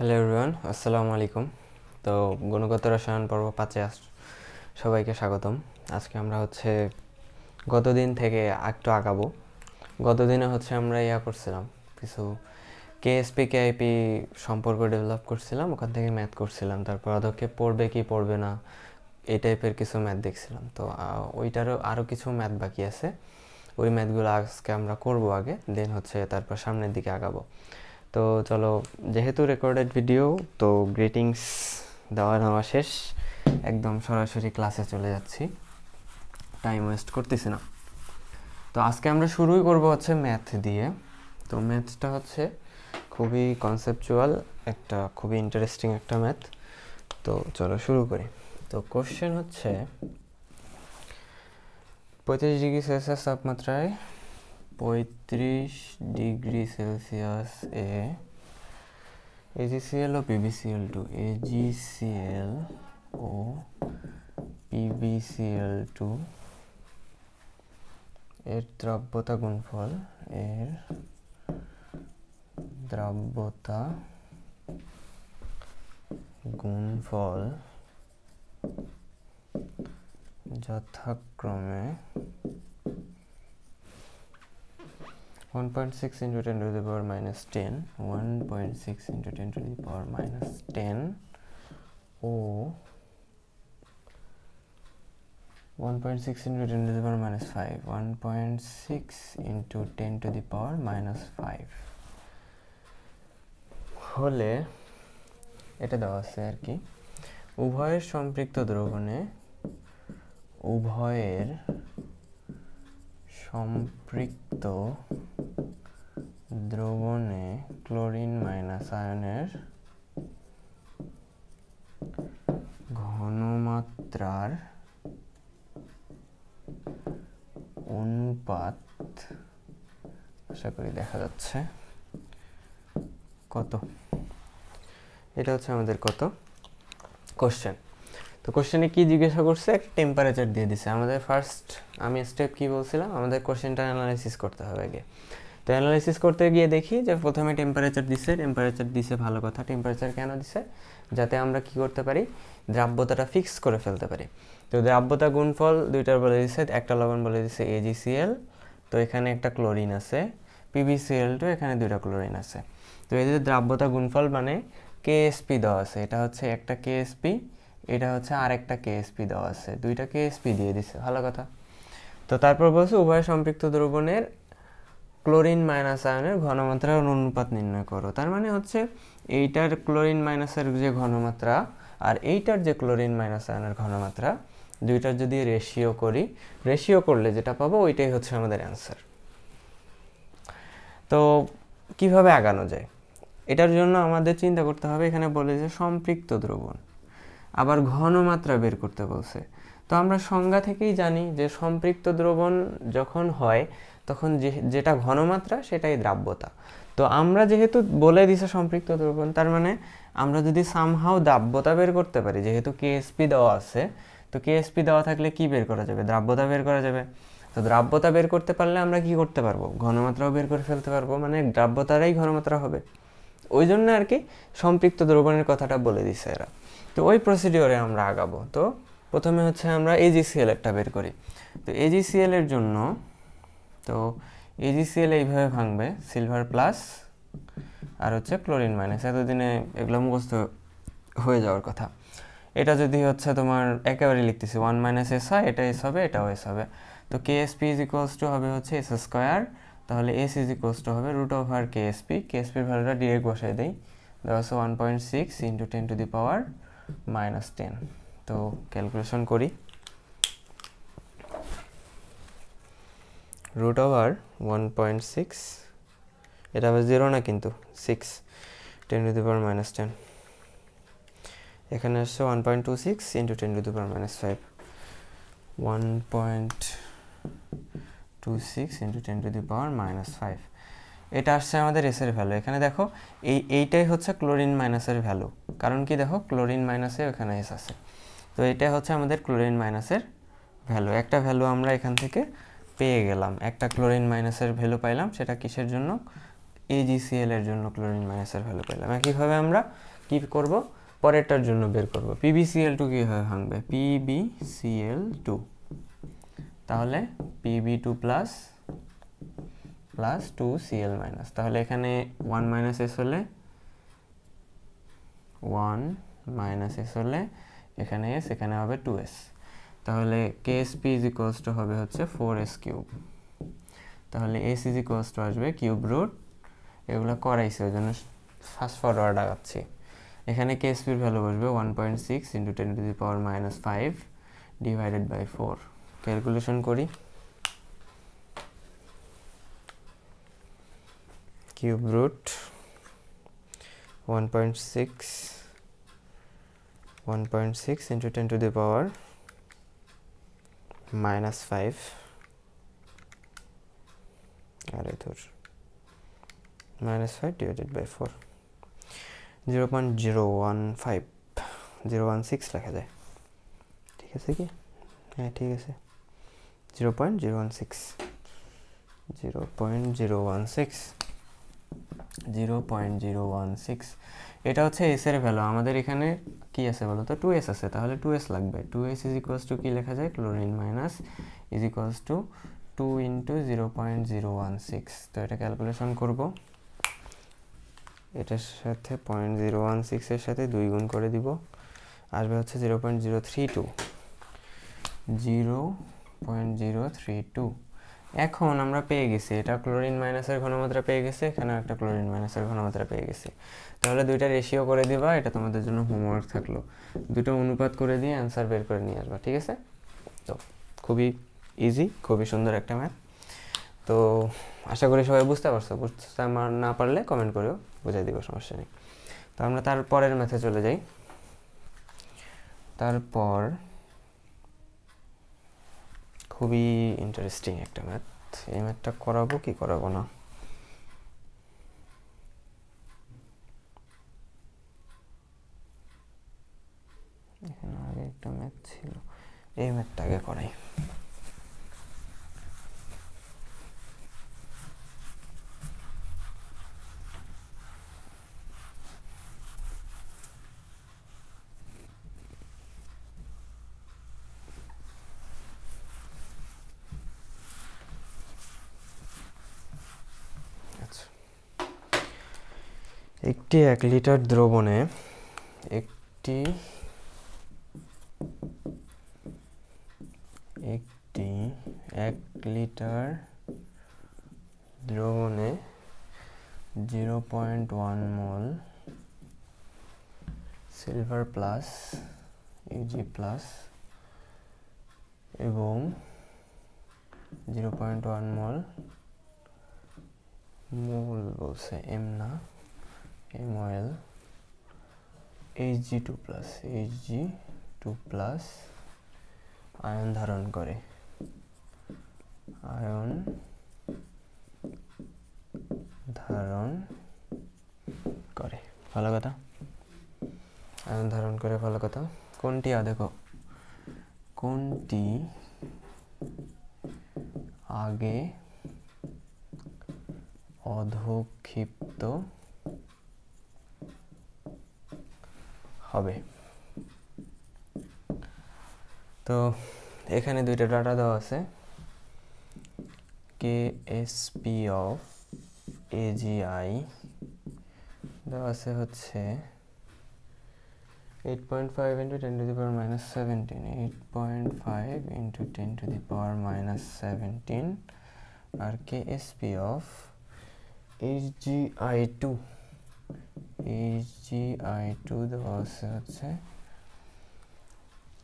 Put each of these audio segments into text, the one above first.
Hello everyone, আসসালামু আলাইকুম। তো গুণগত রসায়ন পর্ব 5-এ সবাইকে স্বাগতম। আজকে আমরা গতদিন থেকে একটু আগাবো। গতদিনে আমরা করছিলাম কিছু কেএসপি কেআইপি সম্পর্ক ডেভেলপ করছিলাম, ওখান থেকে ম্যাথ করছিলাম, তারপর পদক্ষেপ পড়বে কি পড়বে না এই টাইপের কিছু ম্যাথ দেখছিলাম। তো ওইটারও আরও কিছু ম্যাথ বাকি আছে, ওই ম্যাথগুলো আজকে আমরা করবো আগে, দেন তারপর সামনের দিকে আগাবো। তো চলো, যেহেতু রেকর্ডেড ভিডিও, তো গ্রিটিংস দেওয়া নেওয়া শেষ, একদম সরাসরি ক্লাসে চলে যাচ্ছি, টাইম ওয়েস্ট করতেছি না। তো আজকে আমরা শুরুই করব ম্যাথ দিয়ে। তো ম্যাথটা খুবই কনসেপচুয়াল, একটা খুবই ইন্টারেস্টিং একটা ম্যাথ। তো চলো শুরু করি। তো কোশ্চেন 35 ডিগ্রি সেলসিয়াস তাপমাত্রায় 35 ডিগ্রি সেলসিয়াস এ AgCl ও PbCl2 AgCl ও PbCl2 এর দ্রব্যতা গুণফল যথাক্রমে 1.6 into 10 to the power minus 10, 1.6 into 10 to the power minus 10 O 1.6 into 10 to the power minus 5, 1.6 into 10 to the power minus 5 হলে এটা দেওয়া আছে আর কি, উভয়ের সম্পৃক্ত দ্রবণে ক্লোরিন মাইনাস আয়নের ঘনমাত্রার অনুপাত, আশা করি দেখা যাচ্ছে, কত? এটা আমাদের কত কোশ্চেন। তো কোশ্চেনে কি জিজ্ঞাসা করছে, একটা টেম্পারেচার দিয়ে দিছে আমাদের। ফার্স্ট আমি স্টেপ কি বলছিলাম, আমাদের কোশ্চেনটা অ্যানালাইসিস করতে হবে আগে। তো অ্যানালাইসিস করতে গিয়ে দেখি যে প্রথমে টেম্পারেচার দিছে, ভালো কথা। টেম্পারেচার কেন দিছে? যাতে আমরা কি করতে পারি, দ্রাব্যতাটা ফিক্স করে ফেলতে পারি। তো দ্রাব্যতা গুণফল দুইটার বলে দিছে, একটা লবণ বলে দিছে AgCl, তো এখানে একটা ক্লোরিন আছে, PbCl2 এখানে দুইটা ক্লোরিন আছে। তো এই যে দ্রাব্যতা গুণফল মানে KSP দেওয়া আছে, এটা একটা KSP, এটা আর একটা KSP দেওয়া আছে, দুইটা KSP দিয়ে দিছে, ভালো কথা। তো তারপর বলছে উভয় সম্পৃক্ত দ্রবণের ক্লোরিন মাইনাস আয়নের ঘনমাত্রার অনুপাত নির্ণয় করো। তার মানে এইটার ক্লোরিন মাইনাসের যে ঘনমাত্রা আর এইটার যে ক্লোরিন মাইনাস আয়নের ঘনমাত্রা, দুইটার যদি রেশিও করলে যেটা পাবো ওইটাই আমাদের অ্যান্সার। তো কিভাবে আগানো যায়, এটার জন্য আমাদের চিন্তা করতে হবে, এখানে বলে যে সম্পৃক্ত দ্রবণ, আবার ঘনমাত্রা বের করতে বলছে। তো আমরা সংজ্ঞা থেকেই জানি যে সম্পৃক্ত দ্রবণ যখন হয় তখন যেটা ঘনমাত্রা সেটাই দ্রাব্যতা। তো আমরা যেহেতু বলে দিছে সম্পৃক্ত দ্রবণ, তার মানে আমরা যদি সামহাও দ্রাব্যতা বের করতে পারি, যেহেতু KSP দেওয়া আছে, তো KSP দেওয়া থাকলে কি বের করা যাবে, দ্রাব্যতা বের করা যাবে। তো দ্রাব্যতা বের করতে পারলে আমরা কি করতে পারবো, ঘনমাত্রাও বের করে ফেলতে পারবো, মানে দ্রাব্যতারাই ঘনমাত্রা হবে। ওই জন্য আর কি সম্পৃক্ত দ্রবণের কথাটা বলে দিছে এরা। তো ওই প্রসিডিওরে আমরা আগাবো। তো প্রথমে আমরা AgCl একটা বের করি। তো AgCl এর জন্য, তো AgCl এইভাবে ভাঙবে, সিলভার প্লাস আর ক্লোরিন মাইনাস, এতদিনে এগুলো মুখস্থ হয়ে যাওয়ার কথা। এটা যদি তোমার একেবারে লিখতেছি 1 মাইনাস S হয়, এটা S হবে, এটাও S হবে। তো KSP ইজ ইকুয়ালস টু হবে S স্কোয়ার, তাহলে S ইজ ইকুয়ালস টু হবে রুট ওভার KSP, KSPর ভ্যালুটা ডিরেক্ট বসাই দেই, দেওয়া আছে 1.6 into 10 to the power minus 10। তো ক্যালকুলেশন করি, রুট ওভার 1.6, এটা হবে 0 না কিন্তু 6, 10 টু দি পাওয়ার মাইনাস 10, এখানে আসছে 1.26 into 10 to the power minus 5, 1.26 into 10 to the power minus 5, এটা আসছে আমাদের S এর ভ্যালু। এখানে দেখো এইটাই ক্লোরিন মাইনাসের ভ্যালু, কারণ কি দেখো ক্লোরিন মাইনাসে ওখানে S আছে। তো এটাই আমাদের ক্লোরিন মাইনাসের ভ্যালু। একটা ভ্যালু আমরা এখান থেকে পেয়ে গেলাম, একটা ক্লোরিন মাইনাসের ভ্যালু পাইলাম, সেটা কিসের জন্য, AgCl এর জন্য ক্লোরিন মাইনাসের ভ্যালু পেলাম। একইভাবে আমরা কি করব, পরেরটার জন্য বের করব। PbCl2 কীভাবে ভাঙবে, PbCl2, তাহলে Pb2 প্লাস 2Cl মাইনাস, তাহলে এখানে 1 মাইনাস এস হলে 1 মাইনাস এস হলে এখানে এস, এখানে হবে 2s, তাহলে KSP ইজ ইকুয়ালস টু হবে হচ্ছে 4s কিউব। তাহলে s ইজ ইকুয়ালস টু আসবে কিউব রুট, এগুলো করাইছে ওই জন্য ফাস্ট ফরওয়ার্ড আগাচ্ছি। এখানে KSPর ভ্যালু বসবে 1.6 into 10 to the power minus 5 divided by 4। Calculation করি, cube root 1.6 into 10 to the power minus 5 আরে ধর মাইনাস 5 ডিভাইডেড বাই 4, 0.016 লেখা যায়, ঠিক আছে কি? হ্যাঁ ঠিক আছে, 0.016 এটা হচ্ছে এস এর ভ্যালু। আমাদের এখানে কি আছে বলো তো, 2s আছে, তাহলে 2s লাগবে। 2s ইজ ইকুয়ালস টু কি লেখা যায়, chlorine minus is equals to 2 into 0.016। তো এটা ক্যালকুলেশন করব, এটার সাথে 0.016 এর সাথে 2 গুণ করে দিব, আসবে হচ্ছে 0.032। এখন আমরা পেয়ে গেছি এটা ক্লোরিন মাইনাসের ঘনমাত্রা পেয়ে গেছে, এখানে একটা ক্লোরিন মাইনাসের ঘনমাত্রা পেয়ে গেছি। তাহলে দুইটা রেশিও করে দিবা, এটা তোমাদের জন্য হোমওয়ার্ক থাকলো, দুটো অনুপাত করে দিয়ে অ্যান্সার বের করে নিয়ে আসবা, ঠিক আছে? তো খুবই ইজি, খুবই সুন্দর একটা ম্যাথ। তো আশা করি সবাই বুঝতে পারছো, বুঝতে না পারলে কমেন্ট করেও বুঝাই দিব, সমস্যা নেই। তো আমরা তারপরের ম্যাথে চলে যাই। তারপর খুবই ইন্টারেস্টিং একটা ম্যাথ, এই ম্যাথটা করাবো কি করাবো না, এখানে আগে একটা ম্যাথ ছিল, এই ম্যাথটা আগে করাই। একটি 1 লিটার দ্রবণে একটি 1 লিটার দ্রবণে 0.1 মোল সিলভার প্লাস Ag প্লাস এবং 0.1 মোল বলছে এম না, MOL Hg2 প্লাস আয়ন ধারণ করে, ভালো কথা, আয়ন ধারণ করে, ভালো কথা। কোনটি দেখো, কোনটি আগে অধঃক্ষিপ্ত হবে? তো এখানে দুইটা ডাটা দেওয়া আছে, KSP অফ AgI দেওয়া আছে হচ্ছে 8.5 into 10 to the power minus 17, 8.5 into 10 to the power minus 17, R KSP of AgI2 দেওয়া আছে হচ্ছে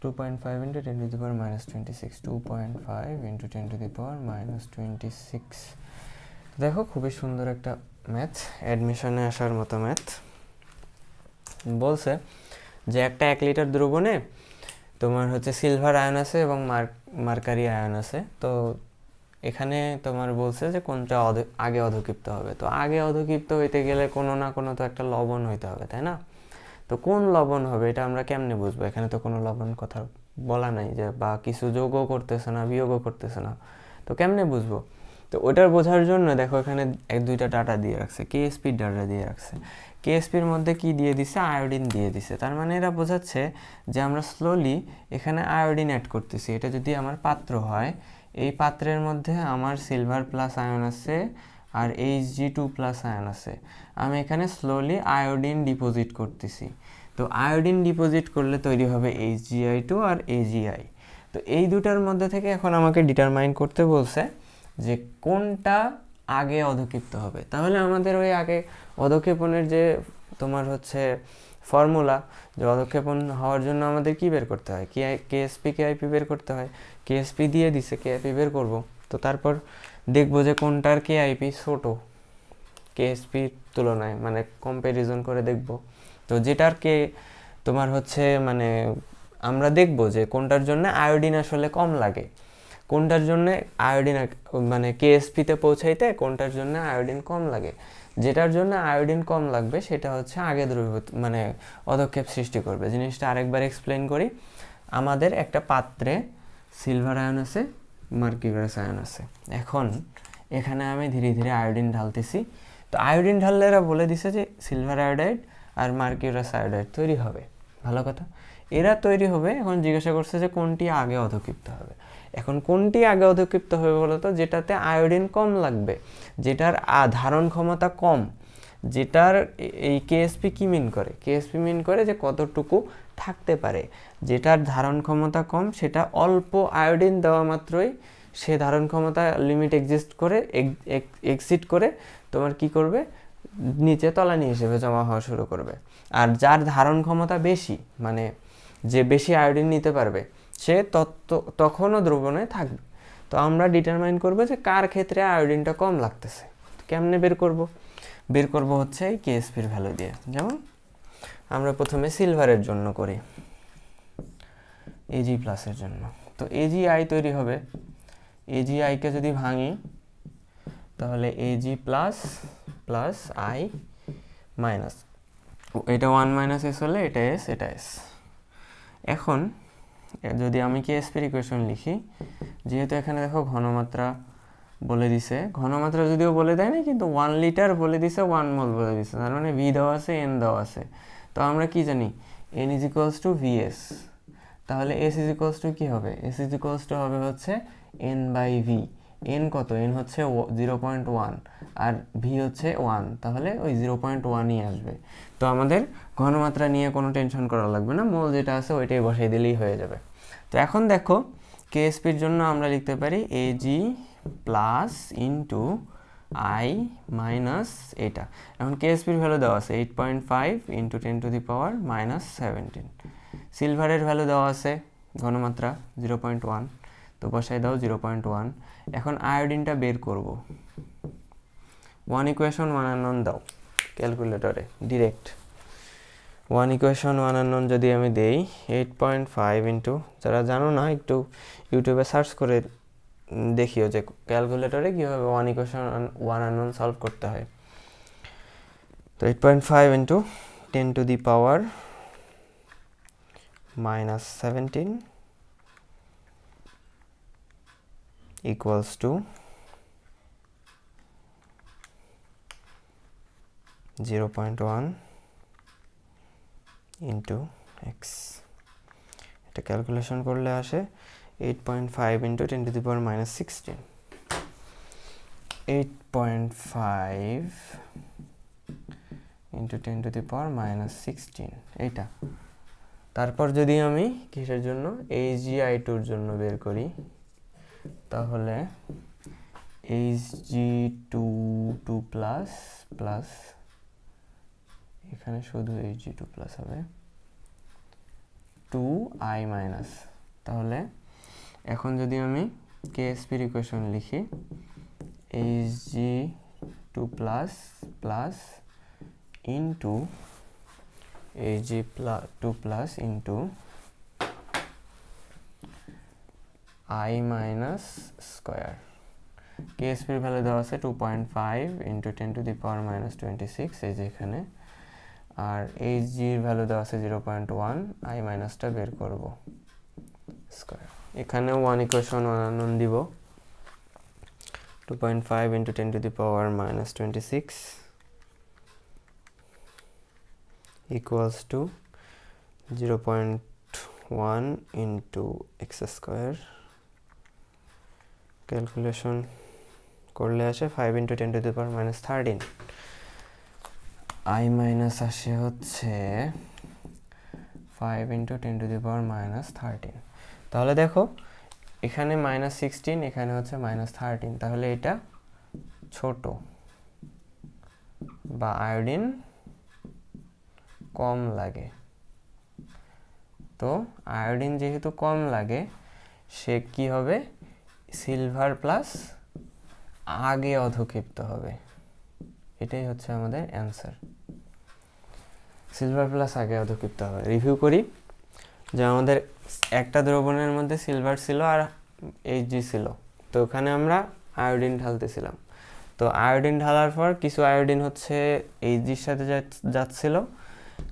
2.5 into 10 to the power minus 26, 2.5 into 10 to the power minus 26। দেখো খুবই সুন্দর একটা ম্যাথ, অ্যাডমিশনে আসার মতো ম্যাথ। বলছে যে একটা 1 লিটার দ্রবণে তোমার হচ্ছে সিলভার আয়ন আছে এবং মার্কারি আয়ন আছে। তো এখানে তোমার বলছে যে কোনটা আগে অধঃক্ষিপ্ত হবে। তো আগে অধঃক্ষিপ্ত হইতে গেলে কোনো না কোনো তো একটা লবণ হইতে হবে, তাই না? তো কোন লবণ হবে এটা আমরা কেমনে বুঝবো? এখানে তো কোনো লবণ কথা বলা নাই, যে বা কিছু যোগও করতেছে না বিয়োগও করতেছে না, তো কেমনে বুঝবো? তো তো ওটার বোঝার জন্য দেখো এখানে এক দুইটা ডাটা দিয়ে রাখছে, কেএসপির ডাটা দিয়ে রাখছে। কেএসপির মধ্যে কি দিয়ে দিছে, আয়োডিন দিয়ে দিছে। তার মানে এরা বোঝাচ্ছে যে আমরা স্লোলি এখানে আয়োডিন অ্যাড করতেছি। এটা যদি আমার পাত্র হয়, এই পাত্রের মধ্যে আমার সিলভার প্লাস আয়ন আছে আর Hg2+ আয়ন আছে। আমি এখানে স্লোলি আয়োডিন ডিপোজিট করতেছি। তো আয়োডিন ডিপোজিট করলে তৈরি হবে HgI2 আর AgI। তো এই দুটার মধ্যে থেকে এখন আমাকে ডিটারমাইন করতে বলছে যে কোনটা আগে অধক্ষিপ্ত হবে। তাহলে আমাদের ওই আগে অধক্ষেপণের যে তোমার হচ্ছে ফর্মুলা, যে অধক্ষেপণ হওয়ার জন্য আমাদের কি বের করতে হয়, কেএসপি কেআইপি বের করতে হয়। কেএসপি দিয়ে দিছে, কেআইপি বের করব। তো তারপর দেখবো যে কোনটার কেআইপি ছোট কেএসপির তুলনায়, মানে কম্প্যারিজন করে দেখব। তো যেটার কে তোমার হচ্ছে মানে আমরা দেখব যে কোনটার জন্য আয়োডিন আসলে কম লাগে, কোনটার জন্য আয়োডিন মানে কেএসপিতে পৌঁছাইতে কোনটার জন্য আয়োডিন কম লাগে। যেটার জন্য আয়োডিন কম লাগবে সেটা হচ্ছে আগে দ্রবীভূত মানে অধক্ষেপ সৃষ্টি করবে। জিনিসটা আরেকবার এক্সপ্লেন করি। আমাদের একটা পাত্রে সিলভার আয়ন আছে, মার্কিউরাস আয়ন আছে। এখন এখানে আমি ধীরে ধীরে আয়োডিন ঢালতেছি। তো আয়োডিন ঢাললে এরা বলে দিছে যে সিলভার আয়োডাইড আর মার্কিউরাস আয়োডাইড তৈরি হবে। ভালো কথা, এরা তৈরি হবে। এখন জিজ্ঞাসা করছে যে কোনটি আগে অধক্ষিপ্ত হবে। এখন কোনটি আগে অধক্ষিপ্ত হবে বলতো, যেটাতে আয়োডিন কম লাগবে, যেটার ধারণ ক্ষমতা কম, যেটার এই কেএসপি কি মিন করে, কেএসপি মিন করে যে কতটুকু থাকতে পারে। যেটার ধারণ ক্ষমতা কম সেটা অল্প আয়োডিন দেওয়া মাত্রই সে ধারণ ক্ষমতা লিমিট এক্সিড করে তোমার কি করবে, নিচে তলানি হিসেবে জমা হওয়া শুরু করবে। আর যার ধারণ ক্ষমতা বেশি, মানে যে বেশি আয়োডিন নিতে পারবে, সে তখনও দ্রবণে থাকবে। তো আমরা ডিটারমাইন করবো যে কার ক্ষেত্রে আয়োডিনটা কম লাগতেছে। কেমনে বের করব হচ্ছে এই কেএসপির ভ্যালু দিয়ে। যেমন আমরা প্রথমে সিলভারের জন্য করি, Ag+ এর জন্য। তো AgI তৈরি হবে, AgI কে যদি ভাঙি তাহলে Ag+ প্লাস I মাইনাস, এটা 1 - S হলে এটা S, এটা S। এখন যদি আমি কেএসপির ইকুয়েশন লিখি, যেহেতু এখানে দেখো ঘনমাত্রা বলে দিছে, ঘনমাত্রা যদিও বলে দেয় না, কিন্তু 1 লিটার বলে দিছে, 1 মোল বলে দিছে, তার মানে V দেওয়া আছে, N দেওয়া আছে। তো আমরা কি জানি, N = VS। তাহলে S = কি হবে, S = হবে হচ্ছে N/V। N কত, N হচ্ছে 0.1 আর V হচ্ছে 1, তাহলে ওই 0.1ই আসবে। তো আমাদের ঘনমাত্রা নিয়ে কোনো টেনশন করা লাগবে না, মোল যেটা আছে ওইটাই বসাই দিলেই হয়ে যাবে। তো এখন দেখো কেএসপির জন্য আমরা লিখতে পারি Ag+ I মাইনাস এটা। এখন কেএসপির ভ্যালু দেওয়া আছে 8.5 × 10⁻⁻17। সিলভারের ভ্যালু দেওয়া আছে ঘনমাত্রা 0.1, তো বসাই দাও 0.1। এখন আয়োডিনটা বের করব। 1 ইকুয়েশন 1 আননোন দাও ক্যালকুলেটরে ডিরেক্ট। 1 ইকুয়েশন 1 আননোন যদি আমি দেই 8.5 যারা জানো না একটু ইউটিউবে সার্চ করে দেখিও যে ক্যালকুলেটরে কীভাবে 1 ইকুয়েশন 1 আননোন সলভ করতে হয়। তো 8.5 × 10⁻⁻17 equals to 0.1 × x। এটা ক্যালকুলেশন করলে আসে 8.5 × 10⁻⁻16। 8.5 × 10⁻⁻16 এইটা। তারপর যদি আমি কিসের জন্য, Ag/I2 জন্য বের করি, তাহলে Hg2+ প্লাস এখানে শুধু Hg2+ হবে 2I মাইনাস। তাহলে এখন যদি আমি কেএসপির ইকুয়েশন লিখি, Hg2+ plus into Ag2+ into I minus square. কেএসপির ভ্যালু দেওয়া আছে 2.5 × 10⁻⁻26, এই যে এখানে। আর Hgর ভ্যালু দেওয়া আছে 0.1, I মাইনাসটা বের করব স্কোয়ার। এখানেও 1 ইকুয়েশন 1 আননোন দিব। 2.5 into 10 to the power minus 26 equals to 0.1 into x square. Calculation করলে আসে 5 into 10 to the power minus 13. I minus আসে হচ্ছে 5 into 10 to the power minus 13. তাহলে দেখো এখানে minus 16, এখানে হচ্ছে minus 13, তাহলে এটা ছোট বা আয়োডিন কম লাগে। তো আয়োডিন যেহেতু কম লাগে, সে কি হবে, সিলভার প্লাস আগে অধক্ষেপ্ত হবে। এটাই হচ্ছে আমাদের অ্যান্সার, সিলভার প্লাস আগে অধক্ষেপ্ত হবে। রিভিউ করি যে আমাদের একটা দ্রবণের মধ্যে সিলভার ছিল আর এইচজি ছিল, তো ওখানে আমরা আয়োডিন ঢালতেছিলাম। তো আয়োডিন ঢালার পর কিছু আয়োডিন হচ্ছে এইচজির সাথে যাচ্ছিল,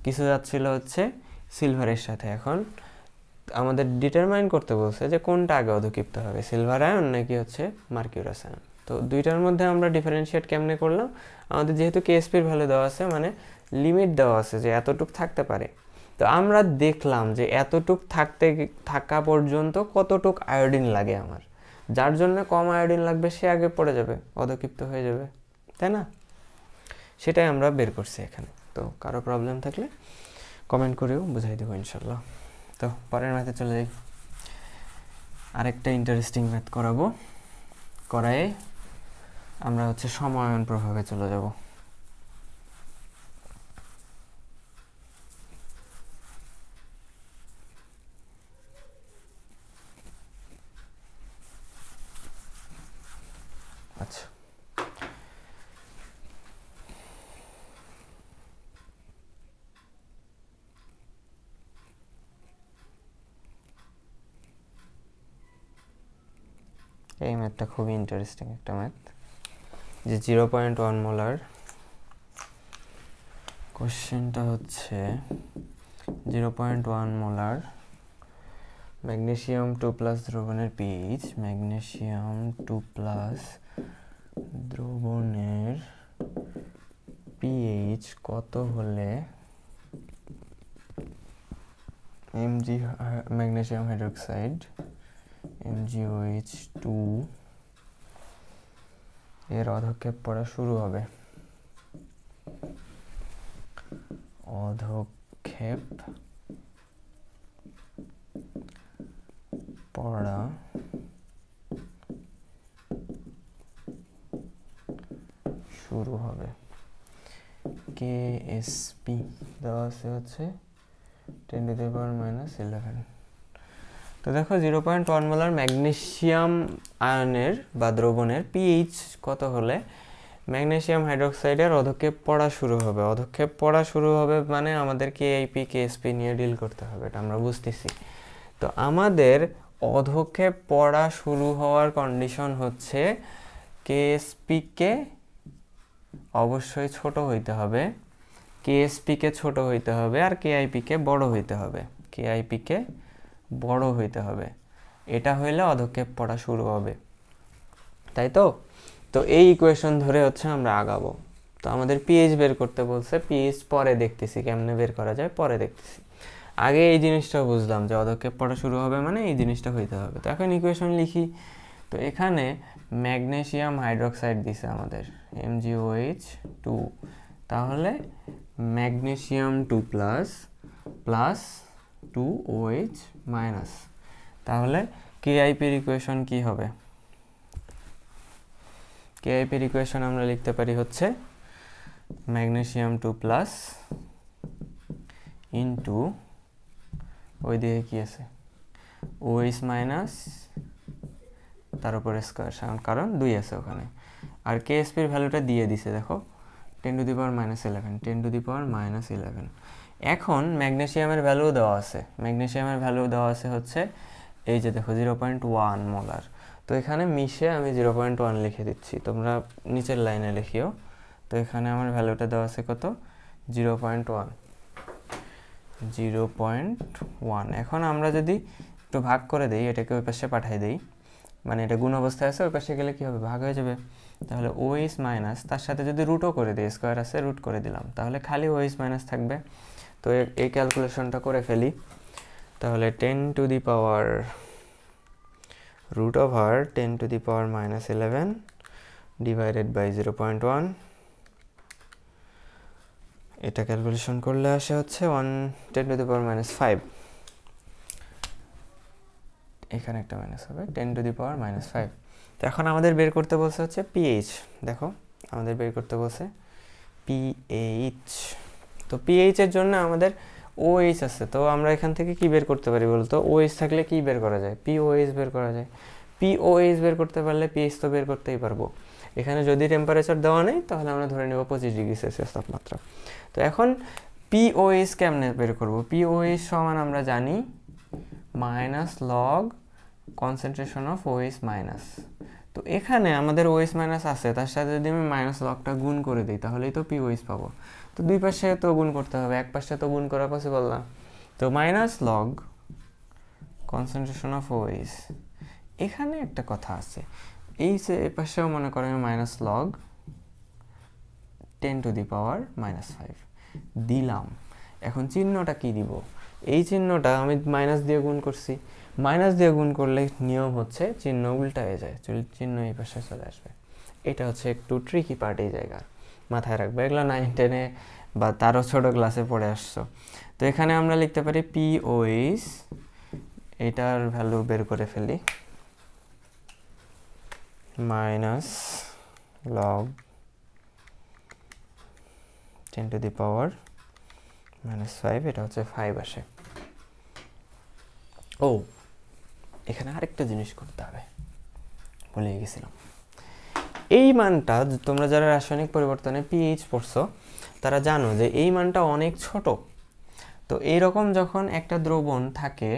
কিছু যাচ্ছিল হচ্ছে সিলভারের সাথে। এখন আমাদের ডিটারমাইন করতে বলছে যে কোনটা আগে অধক্ষিপ্ত হবে, সিলভার আয়ন নাকি হচ্ছে মার্কিউরাস আয়ন। তো দুইটার মধ্যে আমরা ডিফারেন্সিয়েট কেমনে করলাম, আমাদের যেহেতু কেএসপির ভ্যালু দেওয়া আছে, মানে লিমিট দেওয়া আছে যে এতটুক থাকতে পারে, তো আমরা দেখলাম যে এতটুক থাকা পর্যন্ত কতটুক আয়োডিন লাগে আমার, যার জন্য কম আয়োডিন লাগবে সে আগে পড়ে যাবে, অধক্ষিপ্ত হয়ে যাবে, তাই না? সেটাই আমরা বের করছি এখানে। তো কারো প্রবলেম থাকলে কমেন্ট করেও বুঝাই দেবো ইনশাল্লাহ। তো পরের ম্যাথে চলে যাই, আরেকটা ইন্টারেস্টিং ম্যাথ করাবো, করায় আমরা হচ্ছে সমায়ন প্রভাবে চলে যাব। আচ্ছা, এই ম্যাথটা খুবই ইন্টারেস্টিং একটা ম্যাথ, যে 0.1 মোলার। কোশ্চেনটা হচ্ছে 0.1 মোলার ম্যাগনেসিয়াম 2+ দ্রবণের পিএইচ, ম্যাগনেসিয়াম 2+ দ্রবণের পিএইচ কত হলে এমজি ম্যাগনেসিয়াম হাইড্রোক্সাইড MgOH2 এর অধক্ষেপ পড়া শুরু হবে। অধক্ষেপ পড়া শুরু হবে। কেএসপি দেওয়া আছে হচ্ছে 10 to the power minus 11। তো দেখো 0.1 মোলার ম্যাগনেসিয়াম আয়নের বা দ্রবণের পিএইচ কত হলে ম্যাগনেসিয়াম হাইড্রোক্সাইডের অধক্ষেপ পড়া শুরু হবে। অধক্ষেপ পড়া শুরু হবে মানে আমাদের কেআইপি কেএসপি নিয়ে ডিল করতে হবে, এটা আমরা বুঝতেছি। তো আমাদের অধক্ষেপ পড়া শুরু হওয়ার কন্ডিশন হচ্ছে কেএসপিকে অবশ্যই ছোট হইতে হবে, কেএসপিকে ছোট হইতে হবে, আর কেআইপিকে বড় হইতে হবে, কেআইপিকে বড় হইতে হবে। এটা হইলে অধক্ষেপ পড়া শুরু হবে, তাই তো? তো এই ইকুয়েশন ধরে হচ্ছে আমরা আগাবো। তো আমাদের পিএইচ বের করতে বলছে, পিএইচ পরে দেখতেছি কেমনে বের করা যায়, পরে দেখতেছি। আগে এই জিনিসটা বুঝলাম যে অধক্ষেপ পড়া শুরু হবে মানে এই জিনিসটা হইতে হবে। তো এখন ইকুয়েশন লিখি। তো এখানে ম্যাগনেসিয়াম হাইড্রোক্সাইড দিছে আমাদের MgOH2, তাহলে ম্যাগনেসিয়াম 2+ প্লাস 2OH মাইনাস, তাহলে কেআইপির ইকুয়েশন কি হবে? কেআইপির ইকুয়েশন আমরা লিখতে পারি হচ্ছে ম্যাগনেসিয়াম 2+ ইন্টু ওই দিকে কি আছে OH মাইনাস, তার উপরে স্কোয়ার, কারণ 2 আছে ওখানে। আর কেএসপির ভ্যালুটা দিয়ে দিছে, দেখো 10 to the power minus 11, 10 to the power minus 11। এখন ম্যাগনেসিয়ামের ভ্যালু দেওয়া আছে, ম্যাগনেসিয়ামের ভ্যালু দেওয়া আছে হচ্ছে এই যে দেখো 0.1 মোলার। তো এখানে মিশে আমি 0.1 লিখে দিচ্ছি, তোমরা নিচের লাইনে লিখিও। তো এখানে আমার ভ্যালুটা দেওয়া আছে কত, 0.1। এখন আমরা যদি একটু ভাগ করে দেই, এটাকে ওই পাশে পাঠিয়ে দেই, মানে এটা গুণ অবস্থায় আছে, ওই পাশে গেলে কী হবে, ভাগ হয়ে যাবে। তাহলে OH মাইনাস, তার সাথে যদি রুটও করে দিই, স্কোয়ার আছে রুট করে দিলাম, তাহলে খালি OH মাইনাস থাকবে। তো এই ক্যালকুলেশনটা করে ফেলি। তাহলে 10 to the power root over 10 to the power minus 11 divided by 0.1, এটা ক্যালকুলেশন করলে আসে হচ্ছে 10 to the power minus 5, এখানে একটা মাইনাস হবে, 10 to the power minus 5। তো এখন আমাদের বের করতে বলছে হচ্ছে পিএইচ। দেখো আমাদের বের করতে বলছে পিএইচ। তো পিএইচ এর জন্য আমাদের OH আছে, তো আমরা এখান থেকে কি বের করতে পারি বলতো, OH থাকলে কি বের করা যায়, POH বের করা যায়। POH বের করতে পারলে পিএইচ তো বের করতেই পারবো। এখানে যদি টেম্পারেচার দেওয়া নেই তাহলে আমরা ধরে নেব 25 ডিগ্রি সেলসিয়াস তাপমাত্রা। তো এখন POH কেমনে বের করব, POH সমান আমরা জানি minus log concentration of OH minus. তো এখানে আমাদের OH মাইনাস আছে, তার সাথে যদি আমি মাইনাস লগটা গুণ করে দিই তাহলেই তো POH পাবো। তো দুই পাশে তো গুণ করতে হবে, এক পাশে তো গুণ করা পসিবল না। তো minus log concentration of OH, এখানে একটা কথা আছে, এই যে এ পাশেও মনে করেন আমি minus log 10 to the power minus 5 দিলাম। এখন চিহ্নটা কি দিব, এই চিহ্নটা আমি মাইনাস দিয়ে গুণ করছি, মাইনাস দিয়ে গুণ করলে নিয়ম হচ্ছে চিহ্ন উল্টা হয়ে যায়, চিহ্ন এই পাশে চলে আসবে। এটা হচ্ছে একটু ট্রিকি পার্ট, এই জায়গার মাথায় রাখবে, এগুলো 9, 10-এ বা তারও ছোটো ক্লাসে পড়ে আসছো। তো এখানে আমরা লিখতে পারি POH, এটার ভ্যালু বের করে ফেলি, minus log 10 to the power minus 5, এটা হচ্ছে 5 আসে। ও এখানে আরেকটা জিনিস করতে হবে, ভুলে গেছিলাম। এই মানটা তোমরা যারা রাসায়নিক পরিবর্তনে পিএইচ পড়ছো তারা জানো যে এই মানটা অনেক ছোট। তো এইরকম যখন একটা দ্রবণ থাকে,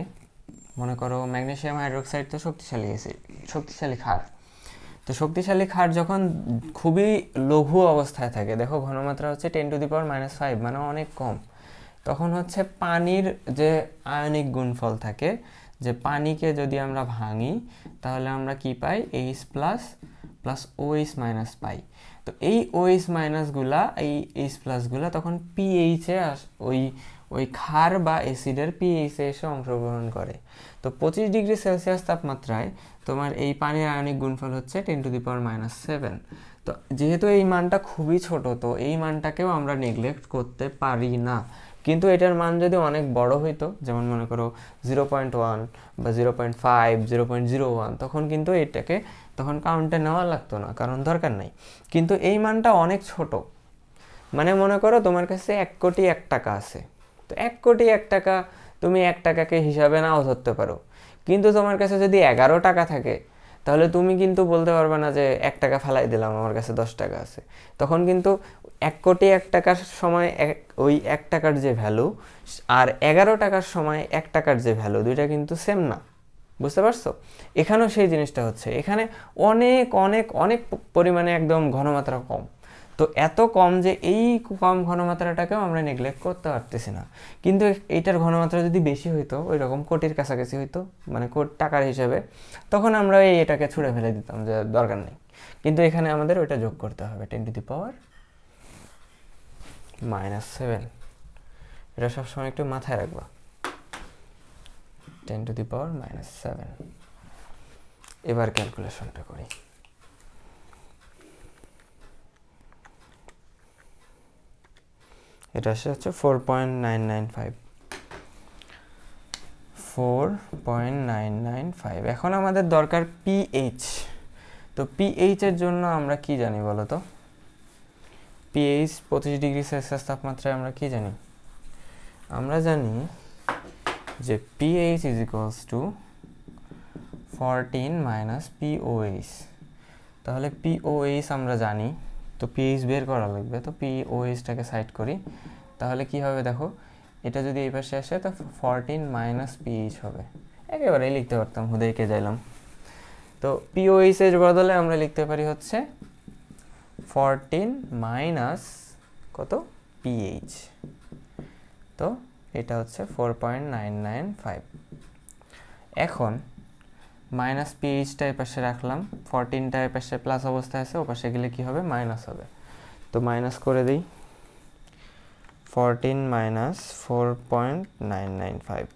মনে করো ম্যাগনেসিয়াম হাইড্রোক্সাইড তো শক্তিশালী ক্ষার, তো শক্তিশালী ক্ষার যখন খুবই লঘু অবস্থায় থাকে, দেখো ঘনমাত্রা হচ্ছে 10 টু দি পাওয়ার মাইনাস 5, মানে অনেক কম, তখন হচ্ছে পানির যে আয়নিক গুণফল থাকে, যে পানিকে যদি আমরা ভাঙি তাহলে আমরা কি পাই, H plus plus OH minus পাই। তো এই OH মাইনাসগুলা, এই H প্লাসগুলা তখন পিএইচে ওই ক্ষার বা অ্যাসিডের পিএইচে এসে অংশগ্রহণ করে। তো 25 ডিগ্রি সেলসিয়াস তাপমাত্রায় তোমার এই পানির আয়নিক গুণফল হচ্ছে 10 টু দি পাওয়ার মাইনাস 7। তো যেহেতু এই মানটা খুবই ছোট, তো এই মানটাকেও আমরা নেগলেক্ট করতে পারি না। কিন্তু এটার মান যদি অনেক বড় হইতো, যেমন মনে করো 0.1 বা 0.5, 0.01, তখন কিন্তু এটাকে তখন কাউন্টে নেওয়া লাগতো না, কারণ দরকার নাই। কিন্তু এই মানটা অনেক ছোট, মানে মনে করো তোমার কাছে 1 কোটি 1 টাকা আছে, তো 1 কোটি 1 টাকা তুমি 1 টাকাকে হিসাবে নাও ধরতে পারো। কিন্তু তোমার কাছে যদি 11 টাকা থাকে তাহলে তুমি কিন্তু বলতে পারবে না যে 1 টাকা ফেলাই দিলাম, আমার কাছে 10 টাকা আছে। তখন কিন্তু 1 কোটি 1 টাকার সময় ওই 1 টাকার যে ভ্যালু আর 11 টাকার সময় 1 টাকার যে ভ্যালু, দুইটা কিন্তু সেম না, বুঝতে পারছো? এখানেও সেই জিনিসটা হচ্ছে, এখানে অনেক অনেক অনেক পরিমাণে একদম ঘনমাত্রা কম। তো এত কম যে এই কম ঘনমাত্রাটাকেও আমরা নেগলেক্ট করতে পারতেছি না। কিন্তু এইটার ঘনমাত্রা যদি বেশি হইতো, ওই রকম কোটির কাছাকাছি হইতো, মানে টাকার হিসাবে, তখন আমরা এটাকে ছুঁড়ে ফেলে দিতাম যে দরকার নেই। কিন্তু এখানে আমাদের ওইটা যোগ করতে হবে, 10 টু দি পাওয়ার মাইনাস 7। এটা সবসময় একটু মাথায় রাখবা, 10 টু দি পাওয়ার মাইনাস 7। এবার ক্যালকুলেশনটা করি। এটা হচ্ছে 4.995। এখন আমাদের দরকার পিএইচ। তো পিএইচ এর জন্য আমরা কি জানি বলো তো? পিএইচ 25 ডিগ্রি সেলসিয়াস তাপমাত্রায় আমরা কি জানি? আমরা জানি যে pH is equals to 14 minus pOH. তাহলে পিওএইচ আমরা জানি, তো পিএইচ বের করা লাগবে। তো পিওএইচটাকে সাইড করি, তাহলে কি হবে দেখো, এটা যদি এই পাশে আসে তো 14 মাইনাস পিএইচ হবে। একেবারেই লিখতে পারতাম, হুদেইকে যাইলাম। তো পিওএইচ এর বদলে আমরা লিখতে পারি হচ্ছে 14 মাইনাস কত, পিএইচ। তো এটা হচ্ছে 4.995। এখন মাইনাস পিএইচটা এই পাশে রাখলাম, 14টা এই পাশে প্লাস অবস্থায় আছে, ও পাশে গেলে কি হবে, মাইনাস হবে। তো মাইনাস করে দিই, 14 মাইনাস 4.995,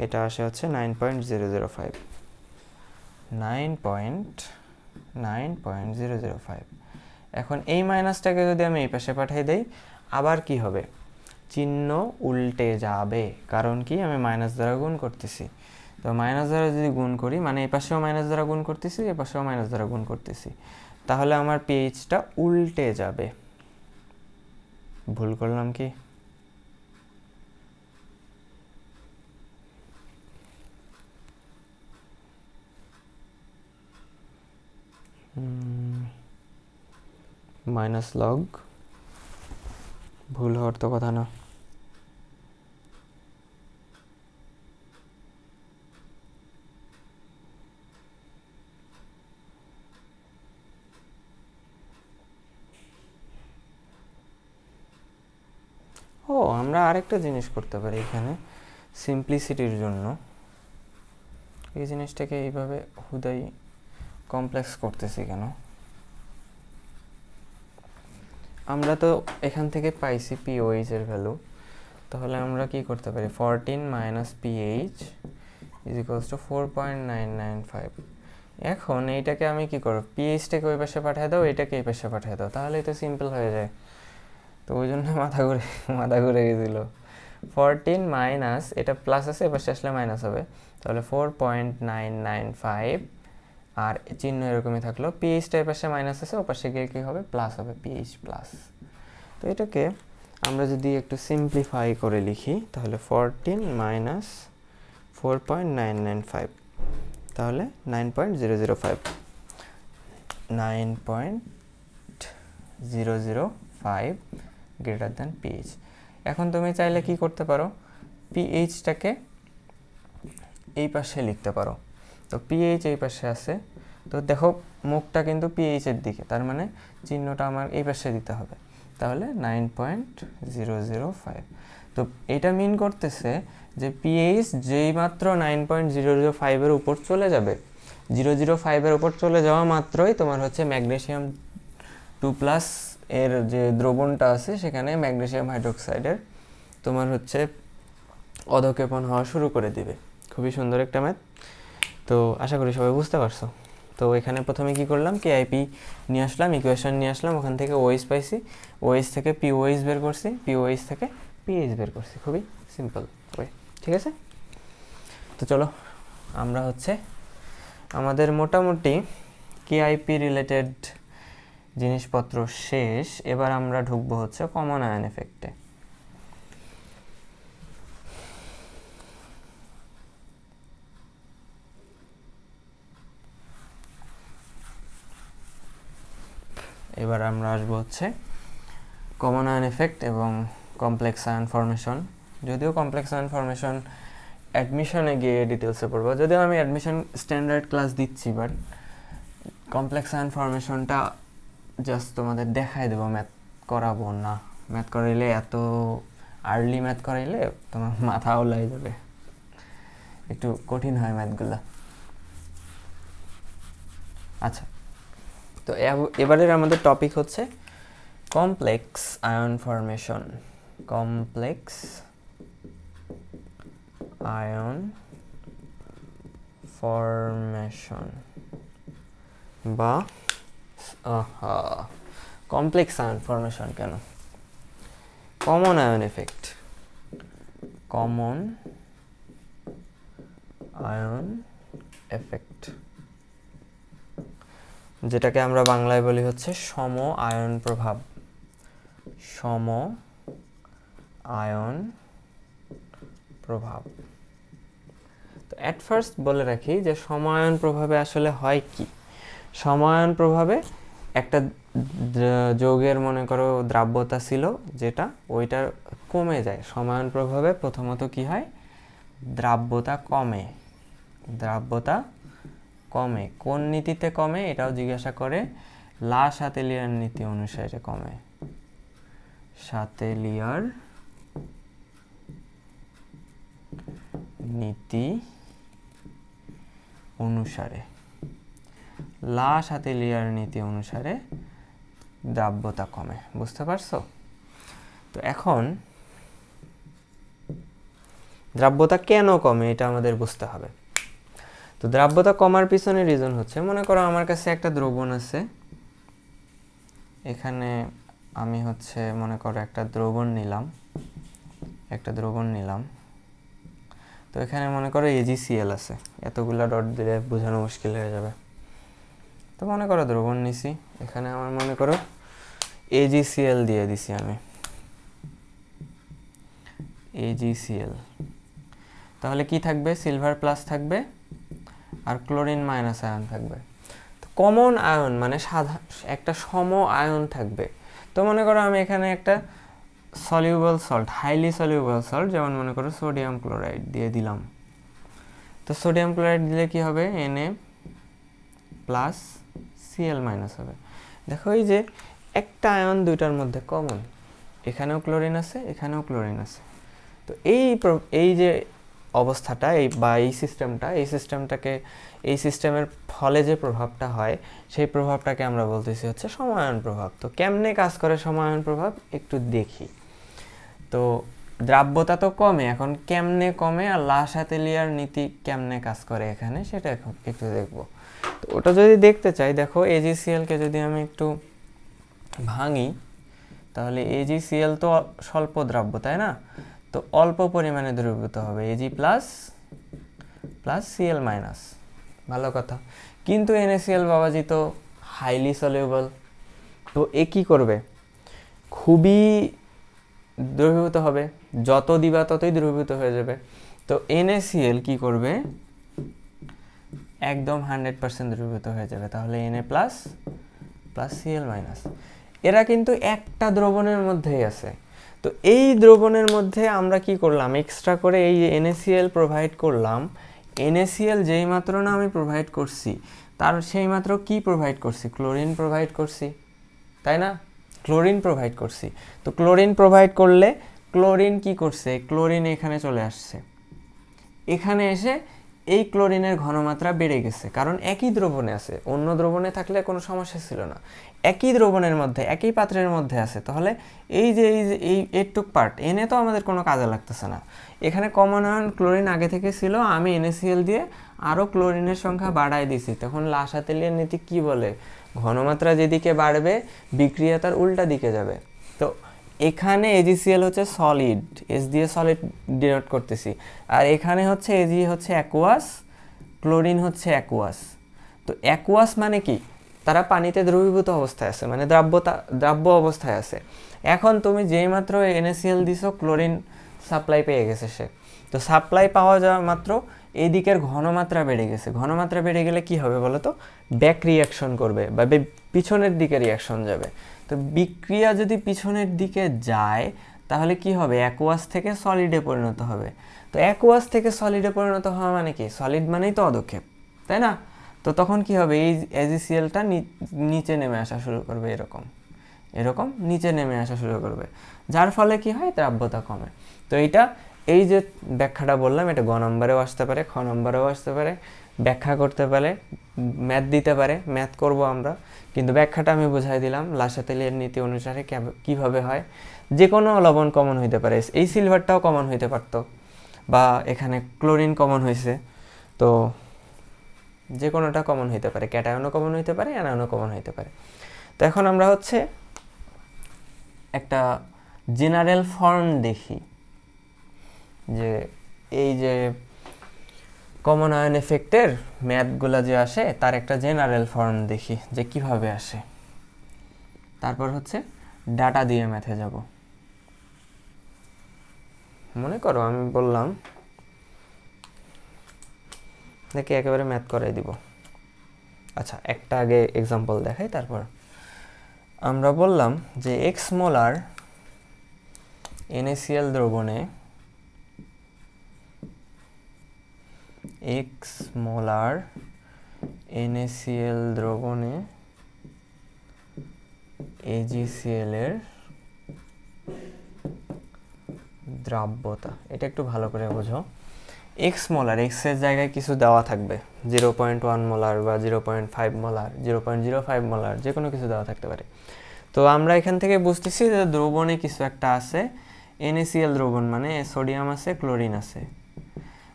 এটা আসে হচ্ছে 9.005, 9.005। এখন এই মাইনাসটাকে যদি আমি এই পাশে পাঠিয়ে দেই, আবার কি হবে, চিহ্ন উল্টে যাবে, কারণ কি আমি মাইনাস দ্বারা গুণ করতেছি। তো মাইনাস দ্বারা যদি গুণ করি, মানে এই পাশেও মাইনাস দ্বারা গুণ করতেছি, এই পাশেও মাইনাস দ্বারা গুণ করতেছি, তাহলে আমার পিএইচটা উল্টে যাবে। ভুল করলাম কি? মাইনাস লগ, ভুল হওয়ার তো কথা না। ও, আমরা আরেকটা জিনিস করতে পারি এখানে সিম্পলিসিটির জন্য। এই জিনিসটাকে এইভাবে হুদাই কমপ্লেক্স করতেছি কেন? আমরা তো এখান থেকে পাইছি পিওএইচ এর ভ্যালু, তাহলে আমরা কি করতে পারি, 14 minus pH is equals to 4.995। এখন এইটাকে আমি কি করব, পিএইচটাকে ওই পাশে পাঠিয়ে দাও, এটাকে এই পাশে পাঠিয়ে দাও, তাহলেই তো সিম্পল হয়ে যায়। তো ওই জন্য মাথা ঘুরে গেছিলো। 14 মাইনাস, এটা প্লাস আছে, এপাশে আসলে মাইনাস হবে, তাহলে 4.995, আর চিহ্ন এরকমই থাকলো, পিএইচটা এপাশে মাইনাস আছে, ওপাশে গিয়ে কী হবে, প্লাস হবে, পিএইচ প্লাস। তো এটাকে আমরা যদি একটু সিম্পলিফাই করে লিখি, তাহলে 14 মাইনাস 4.995, তাহলে 9.005, 9.005 গ্রেটার দ্যান পিএইচ। এখন তুমি চাইলে কি করতে পারো, পিএইচটাকে এই পাশে লিখতে পারো। তো পিএইচ এই পাশে আছে, তো দেখো মুখটা কিন্তু পিএইচের দিকে, তার মানে চিহ্নটা আমার এই পাশে দিতে হবে, তাহলে 9.005। তো এটা মিন করতেছে যে পিএইচ যেই মাত্র 9.005-এর উপর চলে যাবে, 005-এর উপর চলে যাওয়া মাত্রই তোমার হচ্ছে ম্যাগনেসিয়াম 2+ এর যে দ্রবণটা আছে, সেখানে ম্যাগনেসিয়াম হাইড্রোক্সাইডের তোমার হচ্ছে অধঃক্ষেপণ হওয়া শুরু করে দিবে। খুবই সুন্দর একটা ম্যাথ। তো আশা করি সবাই বুঝতে পারছো। তো এখানে প্রথমে কি করলাম, কেআইপি নিয়ে আসলাম, ইকুয়েশন নিয়ে আসলাম, ওখান থেকে ওএইচ পাইছি, ওএইচ থেকে পিওএইচ বের করছি, পিওএইচ থেকে পিএইচ বের করছি। খুবই সিম্পল, ঠিক আছে। তো চলো আমরা হচ্ছে আমাদের মোটামুটি কেআইপি রিলেটেড জিনিসপত্র শেষ। এবার আমরা ঢুকবো হচ্ছে কমন আয়ন এফেক্টে। এবার আমরা আসবো হচ্ছে কমন আয়ন এফেক্ট এবং কমপ্লেক্স আয়ন ফরমেশন। যদিও কমপ্লেক্স আয়ন ফরমেশন অ্যাডমিশনে গিয়ে ডিটেলসে পড়বো, যদিও আমি অ্যাডমিশন স্ট্যান্ডার্ড ক্লাস দিচ্ছি, বাট কমপ্লেক্স আয়ন ফরমেশনটা জাস্ট তোমাদের দেখাই দেবো, ম্যাথ করাবো না। ম্যাথ করাইলে এত আর্লি ম্যাথ করাইলে তোমার মাথা ওলাই যাবে, একটু কঠিন হয় ম্যাথগুলো। আচ্ছা, তো এবারের আমাদের টপিক হচ্ছে complex ion formation. Complex ion formation বা কমপ্লেক্স আয়ন ফরমেশন কেন, common ion effect, common ion effect, যেটাকে আমরা বাংলায় বলি হচ্ছে সম আয়ন প্রভাব। সম আয়ন প্রভাব। তো অ্যাট ফার্স্ট বলে রাখি যে সমায়ন প্রভাবে আসলে হয় কি। সমায়ন প্রভাবে একটা যৌগের মনে করো দ্রাব্যতা ছিল, যেটা ওইটা কমে যায়। সমায়ন প্রভাবে প্রথমত কি হয়, দ্রাব্যতা কমে। দ্রাব্যতা কমে কোন নীতিতে কমে এটাও জিজ্ঞাসা করে, লা শাতেলিয়ার নীতি অনুসারে কমে। শাতেলিয়ার নীতি অনুসারে, লা শাতেলিয়ার নীতি অনুসারে দ্রাব্যতা কমে। বুঝতে পারছো? তো এখন দ্রাব্যতা কেন কমে এটা আমাদের বুঝতে হবে। তো দ্রাব্যতা কমার পিছনে রিজন হচ্ছে, মনে করো আমার কাছে একটা দ্রবণ আছে, এখানে আমি হচ্ছে মনে করো একটা দ্রবণ নিলাম, তো এখানে মনে করো AgCl আছে, এতগুলা ডট দিলে বোঝানো মুশকিল হয়ে যাবে। তো মনে করো দ্রবণ নিছি, এখানে আমার মনে করো AgCl দিয়ে দিছি আমি, AgCl। তাহলে কি থাকবে? সিলভার প্লাস থাকবে আর ক্লোরিন মাইনাস আয়ন থাকবে। তো কমন আয়ন মানে একটা সম আয়ন থাকবে। তো মনে করো আমি এখানে একটা soluble salt, highly soluble salt, যেমন মনে করো সোডিয়াম ক্লোরাইড দিয়ে দিলাম। তো সোডিয়াম ক্লোরাইড দিলে কি হবে? Na প্লাস Cl মাইনাস হবে। দেখো এই যে একটা আয়ন দুইটার মধ্যে কমন, এখানেও ক্লোরিন আছে, এখানেও ক্লোরিন আছে। তো এই যে অবস্থাটা, এই সিস্টেমটাকে, এই সিস্টেমের ফলে যে প্রভাবটা হয়, সেই প্রভাবটাকে আমরা বলতেছি হচ্ছে সমায়ন প্রভাব। তো কেমনে কাজ করে সমায়ন প্রভাব একটু দেখি। তো দ্রাব্যতা তো কমে, এখন কেমনে কমে আর লা শাতেলিয়ার নীতি কেমনে কাজ করে এখানে, সেটা এখন একটু দেখব। তো ওটা যদি দেখতে চাই, দেখো AgCl-কে যদি আমি একটু ভাঙি, তাহলে AgCl তো স্বল্প দ্রাব্য, তাই না? তো অল্প পরিমাণে দ্রবীভূত হবে, Ag প্লাস Cl মাইনাস, ভালো কথা। কিন্তু NaCl বাবাজি তো হাইলি সলিউবল, তো এ কি করবে? খুবই দ্রবীভূত হবে, যত দিবা ততই দ্রবীভূত হয়ে যাবে। তো NaCl কি করবে? একদম 100% দ্রবীভূত হয়ে যাবে। তাহলে Na প্লাস Cl মাইনাস, এরা কিন্তু একটা দ্রবণের মধ্যেই আছে। তো এই দ্রবণের মধ্যে আমরা কি করলাম? এক্সট্রা করে এই NaCl প্রোভাইড করলাম। NaCl যেই মাত্র না আমি প্রোভাইড করছি, তার সেই মাত্র কি প্রোভাইড করছি? ক্লোরিন প্রোভাইড করছি, তাই না? ক্লোরিন প্রোভাইড করছি। তো ক্লোরিন প্রোভাইড করলে ক্লোরিন কি করছে? ক্লোরিন এখানে চলে আসছে, এখানে এসে এই ক্লোরিনের ঘনমাত্রা বেড়ে গেছে, কারণ একই দ্রবণে আছে। অন্য দ্রবণে থাকলে কোনো সমস্যা ছিল না, একই দ্রবণের মধ্যে, একই পাত্রের মধ্যে আছে। তাহলে এই এইটুক পার্ট এনে তো আমাদের কোনো কাজে লাগতেছে না। এখানে কমন আয়ন ক্লোরিন আগে থেকে ছিল, আমি NaCl দিয়ে আরও ক্লোরিনের সংখ্যা বাড়াই দিছি। তখন লা শাতেলিয়ার নীতি কি বলে? ঘনমাত্রা যেদিকে বাড়বে বিক্রিয়া তার উল্টা দিকে যাবে। তো এখানে AgCl হচ্ছে সলিড, এস দিয়ে সলিড ডিনোট করতেছি, আর এখানে হচ্ছে Ag হচ্ছে অ্যাকুয়াস, ক্লোরিন হচ্ছে অ্যাকুয়াস। তো অ্যাকুয়াস মানে কি? তারা পানিতে দ্রবীভূত অবস্থায় আছে, মানে দ্রাব্য অবস্থায় আছে। এখন তুমি যেই মাত্র NaCl দিছো, ক্লোরিন সাপ্লাই পেয়ে গেছে সে। তো সাপ্লাই পাওয়া যাওয়া মাত্র এই দিকের ঘনমাত্রা বেড়ে গেছে। ঘনমাত্রা বেড়ে গেলে কি হবে বলো তো? ব্যাক রিয়াকশন করবে বা পিছনের দিকে রিয়াকশন যাবে। তো বিক্রিয়া যদি পিছনের দিকে যায়, তাহলে কি হবে? অ্যাকুয়াস থেকে সলিডে পরিণত হবে। তো অ্যাকুয়াস থেকে সলিডে পরিণত হওয়া মানে কি? সলিড মানেই তো অদক্ষেপ, তাই না? তো তখন কি হবে? এই AgCl-টা নিচে নেমে আসা শুরু করবে, এরকম নিচে নেমে আসা শুরু করবে, যার ফলে কি হয়? দ্রাব্যতা কমে। তো এই যে ব্যাখ্যাটা বললাম, এটা গ নম্বরেও আসতে পারে, খ নম্বরেও আসতে পারে, ব্যাখ্যা করতে পারে, ম্যাথ দিতে পারে, ম্যাথ করব আমরা, কিন্তু ব্যাখ্যাটা আমি বুঝাই দিলাম লা শাতেলিয়ার নীতি অনুসারে কিভাবে হয়। যে কোনো লবণ কমন হইতে পারে, এই সিলভারটাও কমন হইতে পারতো, বা এখানে ক্লোরিন কমন হয়েছে, তো যে কোনোটা কমন হইতে পারে, ক্যাটায়নও কমন হইতে পারে, অ্যানায়নও কমন হইতে পারে। তো এখন আমরা হচ্ছে একটা জেনারেল ফর্ম দেখি, যে এই যে কমন আয়ন এফেক্টের ম্যাথগুলো যে আসে, তার একটা জেনারেল ফর্ম দেখি যে কিভাবে আসে। তারপর হচ্ছে ডাটা দিয়ে ম্যাথে যাব। মনে করো আমি বললাম নাকি একেবারে ম্যাথ করাই দিব। আচ্ছা, একটা আগে এক্সাম্পল দেখাই, তারপর আমরা বললাম যে এক্স মোলার NaCl দ্রবণে AgCl এর দ্রাব্যতা, এটা একটু ভালো করে বোঝো। এক্স মোলার, এক্সের জায়গায় কিছু দেওয়া থাকবে, 0.1 মোলার বা 0.5 মোলার, 0.05 মোলার, যে কোনো কিছু দেওয়া থাকতে পারে। তো আমরা এখান থেকে বুঝতেছি যে দ্রবণে কিছু একটা আছে, NaCl দ্রবণ মানে সোডিয়াম আছে, ক্লোরিন আছে,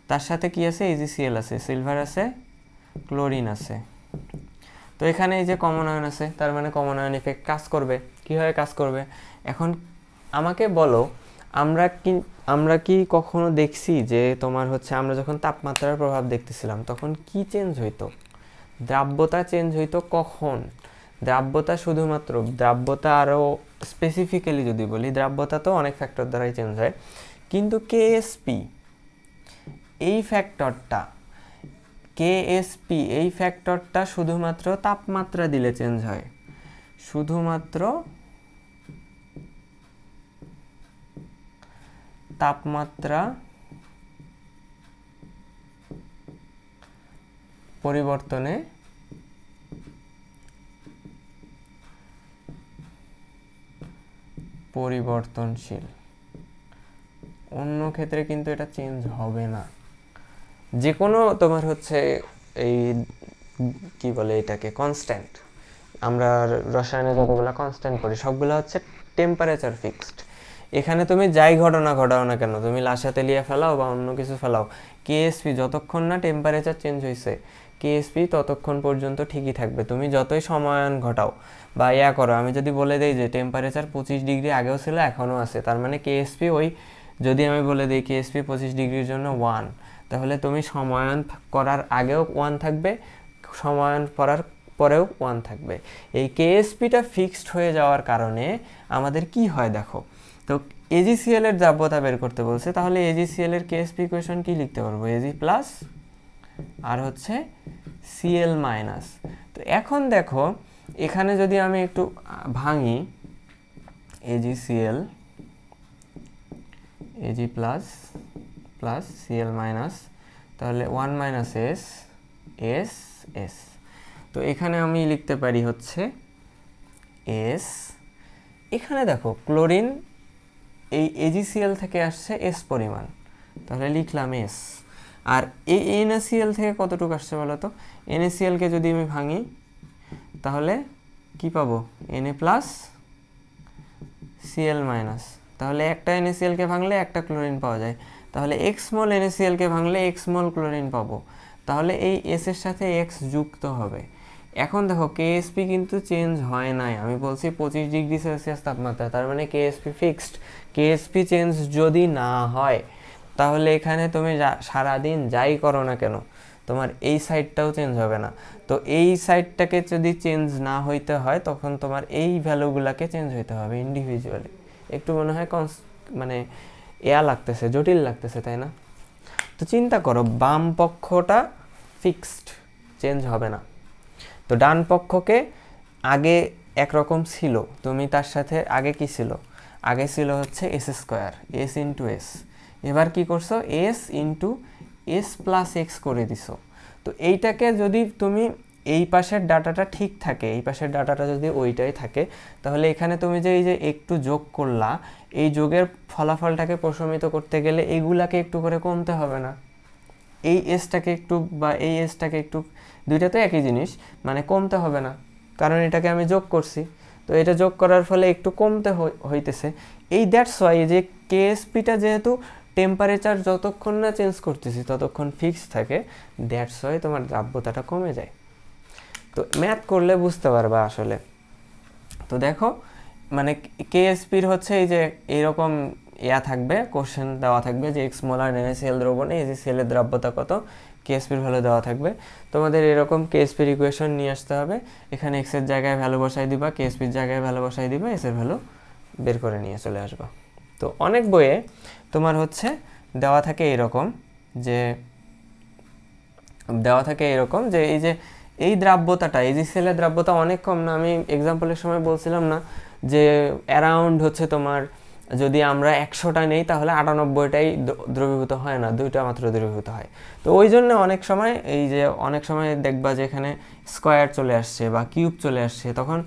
তার সাথে কি আছে, AgCl আছে, সিলভার আছে, ক্লোরিন আছে। তো এখানে এই যে কমন আয়ন আছে, তার মানে কমন আয়ন ইফেক্ট কাজ করবে। কীভাবে কাজ করবে? এখন আমাকে বলো, আমরা কি কখনো দেখছি যে তোমার হচ্ছে আমরা যখন তাপমাত্রার প্রভাব দেখতেছিলাম তখন কি চেঞ্জ হইতো? দ্রাব্যতা চেঞ্জ হইতো কখন? দ্রাব্যতা শুধুমাত্র, দ্রাব্যতা আরও স্পেসিফিক্যালি যদি বলি, দ্রাব্যতা তো অনেক ফ্যাক্টর দ্বারাই চেঞ্জ হয়, কিন্তু কেএসপি এই ফ্যাক্টরটা, কেএসপি এই ফ্যাক্টরটা শুধুমাত্র তাপমাত্রা দিলে চেঞ্জ হয়, শুধুমাত্র তাপমাত্রা পরিবর্তনে পরিবর্তনশীল, অন্য ক্ষেত্রে কিন্তু এটা চেঞ্জ হবে না। যে কোনো তোমার হচ্ছে এই কি বলে এটাকে, কনস্ট্যান্ট, আমরা রসায়নে যতগুলো কনস্ট্যান্ট করি সবগুলো হচ্ছে টেম্পারেচার ফিক্সড। এখানে তুমি যাই ঘটনা ঘটাও না কেন, তুমি লাসা তেলিয়া ফেলাও বা অন্য কিছু ফেলাও, কেএসপি যতক্ষণ না টেম্পারেচার চেঞ্জ হয়েছে, কেএসপি ততক্ষণ পর্যন্ত ঠিকই থাকবে। তুমি যতই সময়ন ঘটাও বা ইয়া করো, আমি যদি বলে দিই যে টেম্পারেচার 25 ডিগ্রি আগেও ছিল এখনও আছে, তার মানে কেএসপি ওই, যদি আমি বলে দিই কেএসপি 25 ডিগ্রির জন্য 1, তাহলে তুমি সময়ন করার আগেও 1 থাকবে, সময়ন করার পরেও 1 থাকবে। এই কেএসপিটা ফিক্সড হয়ে যাওয়ার কারণে আমাদের কি হয় দেখো, তো AgCl এর দ্রাব্যতা বের করতে বলছে, তাহলে AgCl এর কেএসপি ইকুয়েশন কি লিখতে পারবো, Ag প্লাস আর হচ্ছে Cl মাইনাস। তো এখন দেখো এখানে যদি আমি একটু ভাঙি, AgCl, Ag plus plus Cl minus, তাহলে 1 মাইনাস S, S, S। তো এখানে আমি লিখতে পারি হচ্ছে S। এখানে দেখো ক্লোরিন এই AgCl থেকে আসছে S পরিমাণ, তাহলে লিখলাম S। আর এই NaCl থেকে কতটুকু আসছে বলো তো? NaCl-কে যদি আমি ভাঙি তাহলে কি পাবো, Na প্লাস Cl মাইনাস, তাহলে একটা NaCl-কে ভাঙলে একটা ক্লোরিন পাওয়া যায়, তাহলে x মোল NaCl-কে ভাঙলে x মোল ক্লোরিন পাবো, তাহলে এই S এর সাথে x যুক্ত হবে। এখন দেখো কেএসপি কিন্তু চেঞ্জ হয় নাই, আমি বলছি 25 ডিগ্রি সেলসিয়াস তাপমাত্রা, তার মানে কেএসপি ফিক্সড। কেএসপি চেঞ্জ যদি না হয় তাহলে এখানে তুমি সারাদিন যাই করো না কেন তোমার এই সাইডটাও চেঞ্জ হবে না। তো এই সাইডটাকে যদি চেঞ্জ না হইতে হয় তখন তোমার এই ভ্যালুগুলোকে চেঞ্জ হইতে হবে ইন্ডিভিজুয়ালি। একটু মনে হয় মানে লাগতেছে, জটিল লাগতেছে, তাই না? তো চিন্তা করো, বাম পক্ষটা ফিক্সড, চেঞ্জ হবে না, তো ডান পক্ষকে আগে একরকম ছিল, তুমি তার সাথে আগে কি ছিল, আগে ছিল হচ্ছে S square, S into S, এবার কি করছো, S into S plus x করে দিছো। তো এইটাকে যদি তুমি এই পাশের ডাটাটা ঠিক থাকে, এই পাশের ডাটাটা যদি ওইটাই থাকে, তাহলে এখানে তুমি যে এই যে একটু যোগ করলা, এই যোগের ফলাফলটাকে প্রশমিত করতে গেলে এগুলাকে একটু করে কমতে হবে না, এই এসটাকে একটু বা এই এসটাকে একটু, দুইটা তো একই জিনিস, মানে কমতে হবে না, কারণ এটাকে আমি যোগ করছি, তো এটা যোগ করার ফলে একটু কমতে হইতেছে। এই দ্যাটস ওয়াই যে কেএসপিটা যেহেতু টেম্পারেচার যতক্ষণ না চেঞ্জ করতেছি ততক্ষণ ফিক্স থাকে, দ্যাটস ওয়াই তোমার দ্রাব্যতাটা কমে যায়। তো ম্যাথ করলে বুঝতে পারবা আসলে। তো দেখো মানে কেএসপির হচ্ছে এই যে এইরকম থাকবে, কোশ্চেন দেওয়া থাকবে যে এক্স মোলার NaCl দ্রবণে AgCl এর দ্রাব্যতা কত, কেএসপির ভ্যালু দেওয়া থাকবে, তোমাদের এরকম কেএসপির ইকুয়েশন নিয়ে আসতে হবে, এখানে এক্স এর জায়গায় ভ্যালু বসাই দিবা, কেএসপির জায়গায় ভ্যালু বসাই দিবা, এস এর ভ্যালু বের করে নিয়ে চলে আসবা। তো অনেক বইয়ে তোমার হচ্ছে দেওয়া থাকে এরকম যে এই যে এই দ্রাব্যতাটা, AgCl এর দ্রাব্যতা অনেক কম না, আমি এক্সাম্পলের সময় বলছিলাম না যে অ্যারাউন্ড হচ্ছে তোমার যদি আমরা 100টা নেই তাহলে 98টাই দ্রবীভূত হয় না, 2টা মাত্র দ্রবীভূত হয়। তো ওই জন্য অনেক সময় দেখবা যে এখানে স্কোয়ার চলে আসছে বা কিউব চলে আসছে, তখন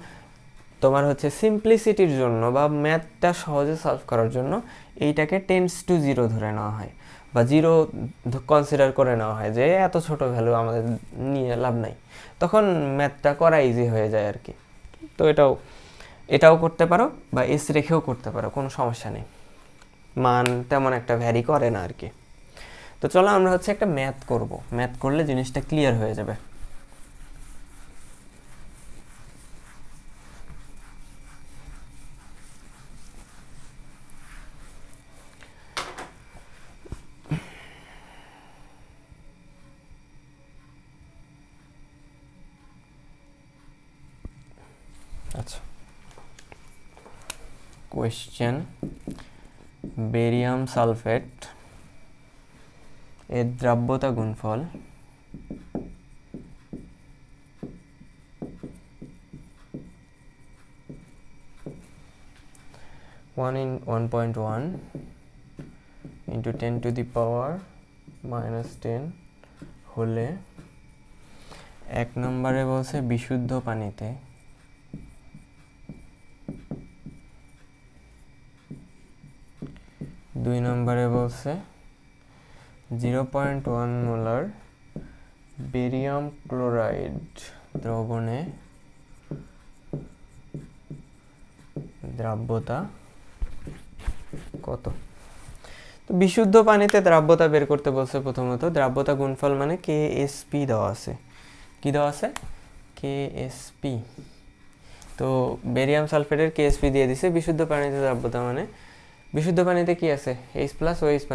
তোমার হচ্ছে সিম্পলিসিটির জন্য বা ম্যাথটা সহজে সলভ করার জন্য এইটাকে টেন্ডস টু 0 ধরে নেওয়া হয়, বা জিরো কনসিডার করে নেওয়া হয় যে এত ছোট ভ্যালু আমাদের নিয়ে লাভ নাই, তখন ম্যাথটা করা ইজি হয়ে যায় আর কি। তো এটাও করতে পারো বা এস রেখেও করতে পারো, কোনো সমস্যা নেই, মান তেমন একটা ভ্যারি করে না আর কি। তো চলো আমরা হচ্ছে একটা ম্যাথ করব, ম্যাথ করলে জিনিসটা ক্লিয়ার হয়ে যাবে। আচ্ছা, কোয়েশ্চেন, বেরিয়াম সালফেট এর দ্রাব্যতা গুণফল (1 in 1.1 into 10 to the power -10 হলে এক নম্বরে বলছে বিশুদ্ধ পানিতে দুই নম্বরে বলছে 0.1 মোলার বেরিয়াম ক্লোরাইড দ্রবণে দ্রাব্যতা কত। তো বিশুদ্ধ পানিতে দ্রাব্যতা বের করতে বলছে প্রথমত, দ্রাব্যতা গুণফল মানে KSP দেওয়া আছে। কি দেওয়া আছে? KSP। তো বেরিয়াম সালফেটের KSP দিয়ে দিছে। বিশুদ্ধ পানিতে দ্রাব্যতা মানে বিশুদ্ধ পানিতে কি আছে? H+ ও H-।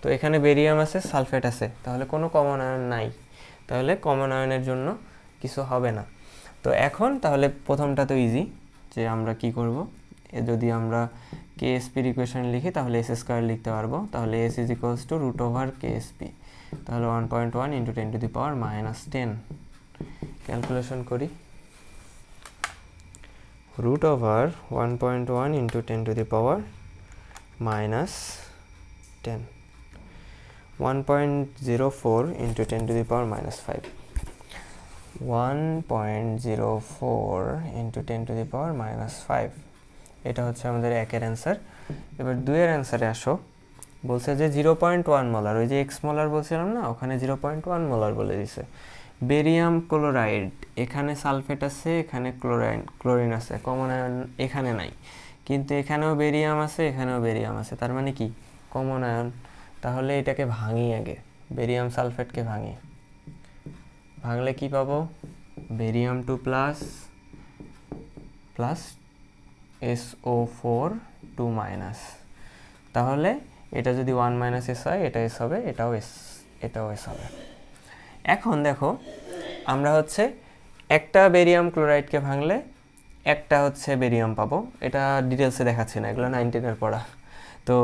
তো এখানে বেরিয়াম আছে, সালফেট আছে, তাহলে কোনো কমন আয়ন নাই, তাহলে কমন আয়নের জন্য কিছু হবে না। তো এখন তাহলে প্রথমটা তো ইজি, যে আমরা কি করব, যদি আমরা KSP-র ইকুয়েশন লিখি তাহলে S² লিখতে পারবো। তাহলে S = √KSP, তাহলে 1.1 × 10⁻⁻10 ক্যালকুলেশন করি। √1.1 × 10⁻⁻10 1.04 × 10⁻⁵ 1.04 × 10⁻⁵, এটা হচ্ছে আমাদের একের অ্যান্সার। এবার দুইয়ের অ্যান্সারে আসো, বলছে যে 0.1 মোলার, ওই যে এক্স মোলার বলছিলাম না, ওখানে 0.1 মোলার বলে দিছে। বেরিয়াম ক্লোরাইড, এখানে সালফেট আছে, এখানে ক্লোরিন আছে, কমন আয়ন এখানে নাই, কিন্তু এখানেও বেরিয়াম আছে, এখানেও বেরিয়াম আছে, তার মানে কি কমন আয়ন। তাহলে এটাকে ভাঙি, আগে বেরিয়াম সালফেটকে ভাঙলে কি পাবো? Barium 2+ plus SO4 2-। তাহলে এটা যদি 1 - S হয়, এটা S হবে, এটাও S হবে। এখন দেখো, আমরা হচ্ছে একটা বেরিয়াম ক্লোরাইডকে ভাঙলে একটা হচ্ছে বেরিয়াম পাবো। এটা ডিটেলসে দেখাচ্ছি না, এগুলো 9-10-এর পড়া। তো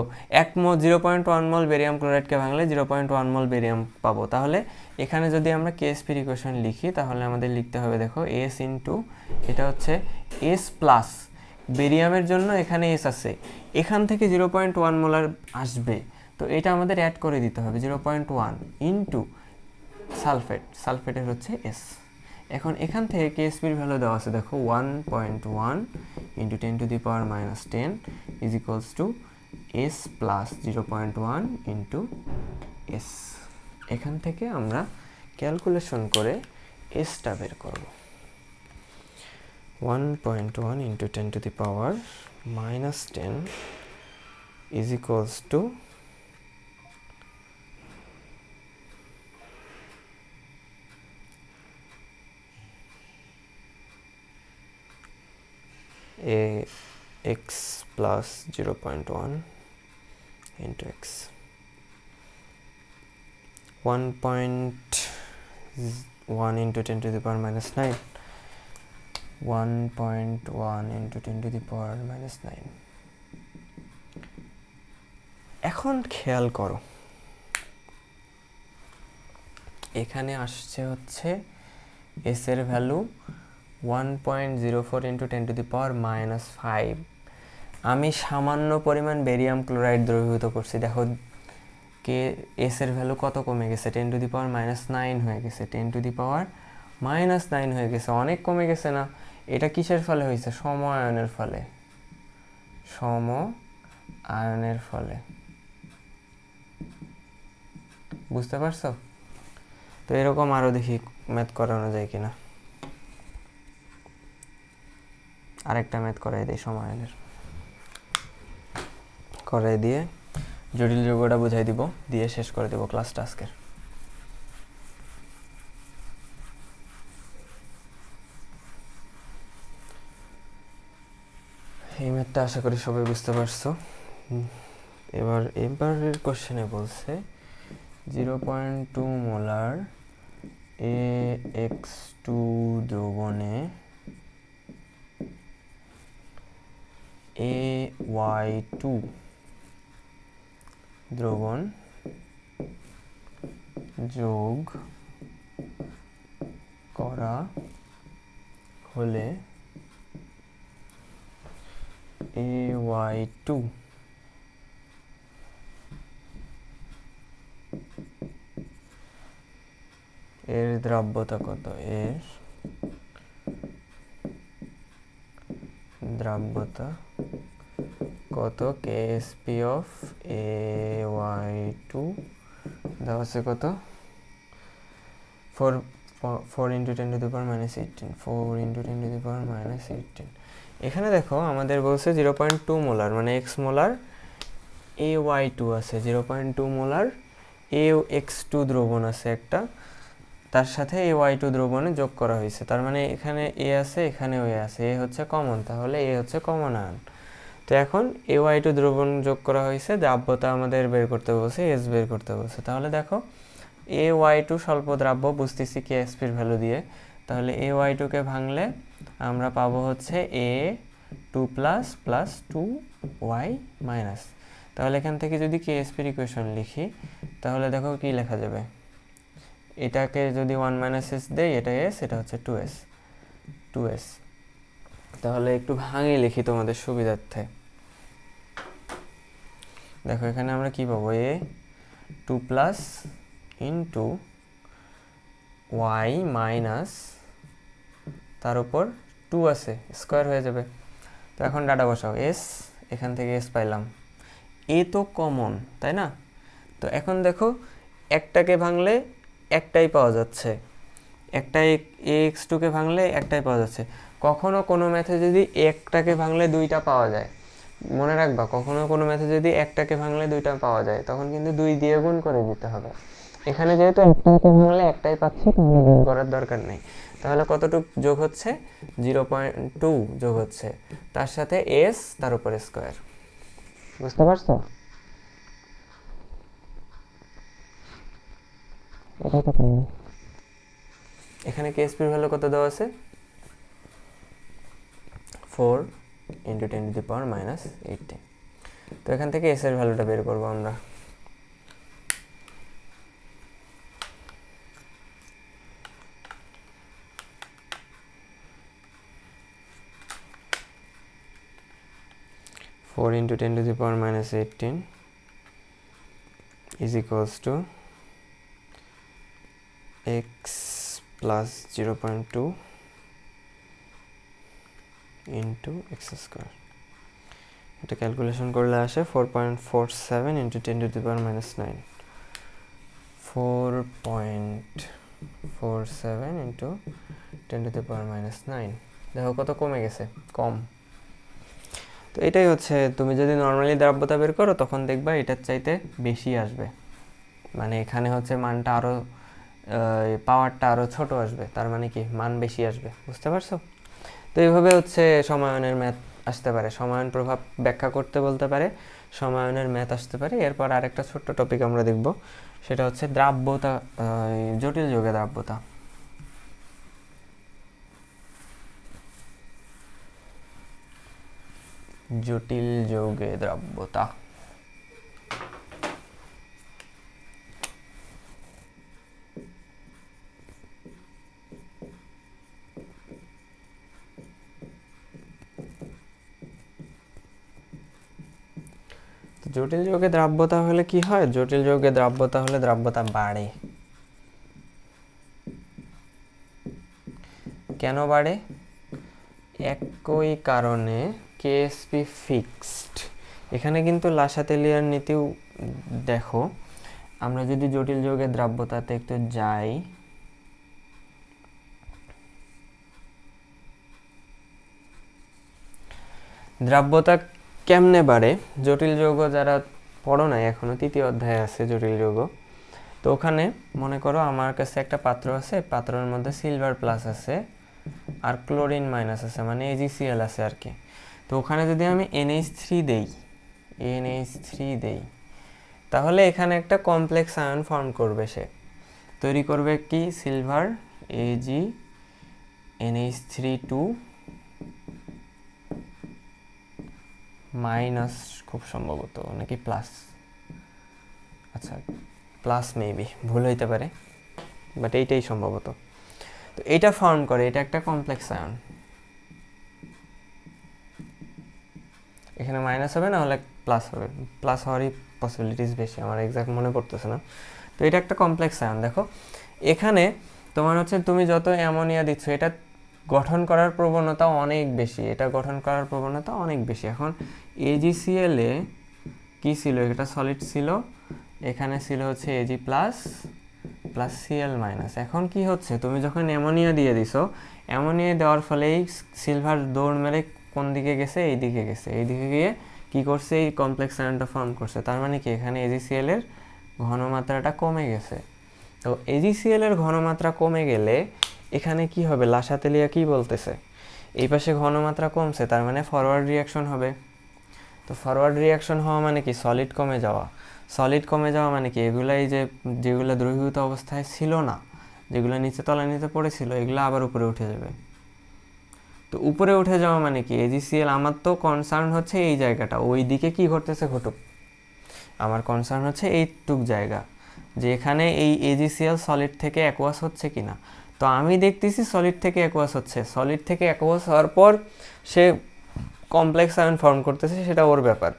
0.1 মোল বেরিয়াম ক্লোরাইডকে ভাঙলে 0.1 মোল বেরিয়াম পাবো। তাহলে এখানে যদি আমরা KSP-র ইকুয়েশন লিখি, তাহলে আমাদের লিখতে হবে, দেখো S * এটা হচ্ছে S+, বেরিয়ামের জন্য এখানে S আছে, এখান থেকে 0.1 মোলার আসবে, তো এটা আমাদের অ্যাড করে দিতে হবে। 0.1 ইন্টু সালফেটের হচ্ছে S। এখন এখান থেকে KSP-র ভ্যালু দেওয়া আছে, দেখো 1.1 × 10⁻⁻10 = S + 0.1 × S। এখান থেকে আমরা ক্যালকুলেশন করে এসটা বের করব। 1.1 × 10⁻⁻10 = x plus 0.1 into x. 1.1 into 10⁻⁹ 1.1 into 10⁻⁹। এখন খেয়াল করো, এখানে আসছে হচ্ছে s এর ভ্যালু 1.04 into 10⁻⁵। আমি সামান্য পরিমাণ বেরিয়াম ক্লোরাইড দ্রবীভূত করছি, দেখো কে s এর ভ্যালু কত কমে গেছে, 10⁻⁹ হয়ে গেছে, 10⁻⁹ হয়ে গেছে, অনেক কমে গেছে না? এটা কিসের ফলে হয়েছে? সম আয়নের ফলে। সম আয়নের ফলে। বুঝতে পারছো? তো এরকম আরও দেখি ম্যাথ করানো যায় কিনা। আরেকটা ম্যাথ করাই দিই সমায়নের, করাই দিয়ে জটিল যৌগটা বুঝাই দিব, দিয়ে শেষ করে দেব ক্লাসটা আজকের। এই ম্যাথটা আশা করি সবাই বুঝতে পারছো। এবারের কোশ্চেনে বলছে 0.2 মোলার AX2 দ্রবণে AY2 দ্রবণ যোগ করা হলে AY2 এর দ্রাব্যতা কত? এর দ্রাব্যতা কত? KSP অফ AY2 দেওয়া আছে কত? 4 × 10⁻18 4 × 10⁻18। এখানে দেখো আমাদের বলছে 0.2 মোলার মানে এক্স মোলার AY2 আছে, 0.2 মোলার AX2 দ্রবণ আছে একটা, তার সাথে AY2 দ্রবণে যোগ করা হয়েছে। তার মানে এখানে A আছে, এখানেও A আছে, A হচ্ছে কমন, তাহলে A হচ্ছে কমন আয়ন। তো এখন AY2 দ্রবণ যোগ করা হয়েছে, দ্রাব্যতা আমাদের বের করতে বলছে, S বের করতে বলছে। তাহলে দেখো AY2 স্বল্প দ্রাব্য, বুঝতেছি KSPর ভ্যালু দিয়ে, তাহলে AY2কে ভাঙলে আমরা পাবো হচ্ছে A2 plus plus 2Y minus. তাহলে এখান থেকে যদি KSPর ইকুয়েশন লিখি তাহলে দেখো কি লেখা যাবে, এটাকে যদি 1 - S দেই, এটা S, এটা হচ্ছে 2S। তাহলে একটু ভাঙিয়ে লিখি তোমাদের সুবিধার্থে। দেখো এখানে আমরা কি পাবো, A2 plus into Y minus, তার উপর 2 আছে, স্কোয়ার হয়ে যাবে। তো এখন ডাটা বসাও, S, এখান থেকে S পাইলাম, A তো কমন তাই না? তো এখন দেখো একটাকে ভাঙলে একটাই পাওয়া যাচ্ছে, একটাই AX2কে ভাঙলে একটাই পাওয়া যাচ্ছে। কখনো কোনো ম্যাথে যদি একটাকে ভাঙলে দুইটা পাওয়া যায়, মনে রাখবা, কখনো কোনো ম্যাথে যদি একটাকে ভাঙলে দুইটা পাওয়া যায় তখন কিন্তু 2 দিয়ে গুণ করে দিতে হবে। এখানে যেহেতু একটাকে ভাঙলে একটাই পাচ্ছি, তাহলে গুণ করার দরকার নেই। তাহলে কতটুকু যোগ হচ্ছে? 0.2 যোগ হচ্ছে, তার সাথে S, তার উপর স্কোয়ার। বুঝতে পারছো? এখানে KSPর ভ্যালু কত দেওয়া আছে? 4 × 10⁻18। তো এখান থেকে S এর ভ্যালুটা বের করবো আমরা। (4 × 10⁻18) is equals to x plus 0.2 into x square. এটা ক্যালকুলেশন করলে আসে 4.47 × 10⁻9। 4.47 × 10⁻9। দেখো কত কমে গেছে, কম। তো এটাই হচ্ছে, তুমি যদি নর্মালি দ্রাব্যতা বের করো তখন দেখবা এটার চাইতে বেশি আসবে, মানে এখানে হচ্ছে মানটা আরও, পাওয়ারটা আরও ছোট আসবে, তার মানে কি মান বেশি আসবে। বুঝতে পারছো? তো এইভাবে হচ্ছে সমায়নের ম্যাথ আসতে পারে, সমায়ন প্রভাব ব্যাখ্যা করতে বলতে পারে, সমায়নের ম্যাথ আসতে পারে। এরপর আরেকটা ছোট্ট টপিক আমরা দেখব, সেটা হচ্ছে দ্রাব্যতা, জটিল যৌগে দ্রাব্যতা। জটিল যৌগে দ্রাব্যতা। জটিল যৌগে দ্রাব্যতা হলে কি হয়? জটিল যৌগে দ্রাব্যতা হলে দ্রাব্যতা বাড়ে। কেন বাড়ে? একই কারণে KSP ফিক্সড। এখানে কিন্তু লাসাতেলিয়ার নীতিও দেখো, আমরা যদি জটিল যৌগের দ্রাব্যতাতে একটু যাই, দ্রাব্যতা কেমনে বাড়ে, জটিল যৌগ যারা পড়ো নাই এখনো, তৃতীয় অধ্যায়ে আছে জটিল যৌগ। তো ওখানে মনে করো আমার কাছে একটা পাত্র আছে, পাত্রের মধ্যে সিলভার প্লাস আছে আর ক্লোরিন মাইনাস আছে, মানে AgCl আছে আর কি। তো ওখানে যদি আমি NH3 দেই তাহলে এখানে একটা কমপ্লেক্স আয়ন ফর্ম করবে, সে তৈরি করবে কি সিলভার Ag NH3 মাইনাস, খুব সম্ভবত নাকি প্লাস, আচ্ছা প্লাস মেবি, ভুল হইতে পারে, বাট এইটাই সম্ভবত। তো এটা ফর্ম করে, এটা একটা কমপ্লেক্স আয়ন, এখানে মাইনাস হবে না হলে প্লাস হবে, প্লাস হওয়ারই পসিবিলিটিস বেশি, আমার এক্সাক্ট মনে পড়তেছে না। তো এটা একটা কমপ্লেক্স আয়ন। দেখো এখানে তোমার হচ্ছে তুমি যত অ্যামোনিয়া দিচ্ছ এটা গঠন করার প্রবণতা অনেক বেশি, এখন AgCl এ কি ছিল, এটা সলিড ছিল, এখানে ছিল হচ্ছে Ag plus plus Cl minus. এখন কি হচ্ছে, তুমি যখন অ্যামোনিয়া দিয়ে দিছো, অ্যামোনিয়া দেওয়ার ফলে এই সিলভার দৌড় মেরে কোন দিকে গেছে, এইদিকে গেছে, এইদিকে গিয়ে কি করছে, এই কমপ্লেক্স আয়নটা ফর্ম করছে। তার মানে কি এখানে AgCl এর ঘনমাত্রাটা কমে গেছে। তো AgCl এর ঘনমাত্রা কমে গেলে এখানে কি হবে, লাসাতেলিয়া কি বলতেছে, এই পাশে ঘনমাত্রা কমছে, তার মানে ফরওয়ার্ড রিয়াকশন হবে। তো ফরওয়ার্ড রিয়াকশন হওয়া মানে কি, সলিড কমে যাওয়া মানে কি, এগুলাই যেগুলো দ্রবীভূত অবস্থায় ছিল না, যেগুলো নিচে তলানিতে পড়েছিল, এগুলো আবার উপরে উঠে যাবে। তো উপরে উঠে যাওয়া মানে কি, AgCl, আমার তো কনসার্ন হচ্ছে এই জায়গাটা, ওই দিকে কি ঘটতেছে ঘটুক, আমার কনসার্ন হচ্ছে এইটুক জায়গা, যে এখানে এই AgCl সলিড থেকে অ্যাকুয়াস হচ্ছে কিনা। তো আমি দেখতেছি সলিড থেকে অ্যাকুয়াস হচ্ছে, সলিড থেকে অ্যাকুয়াস হওয়ার পর সে কমপ্লেক্স আয়ন ফর্ম করতেছে, সেটা ওর ব্যাপার,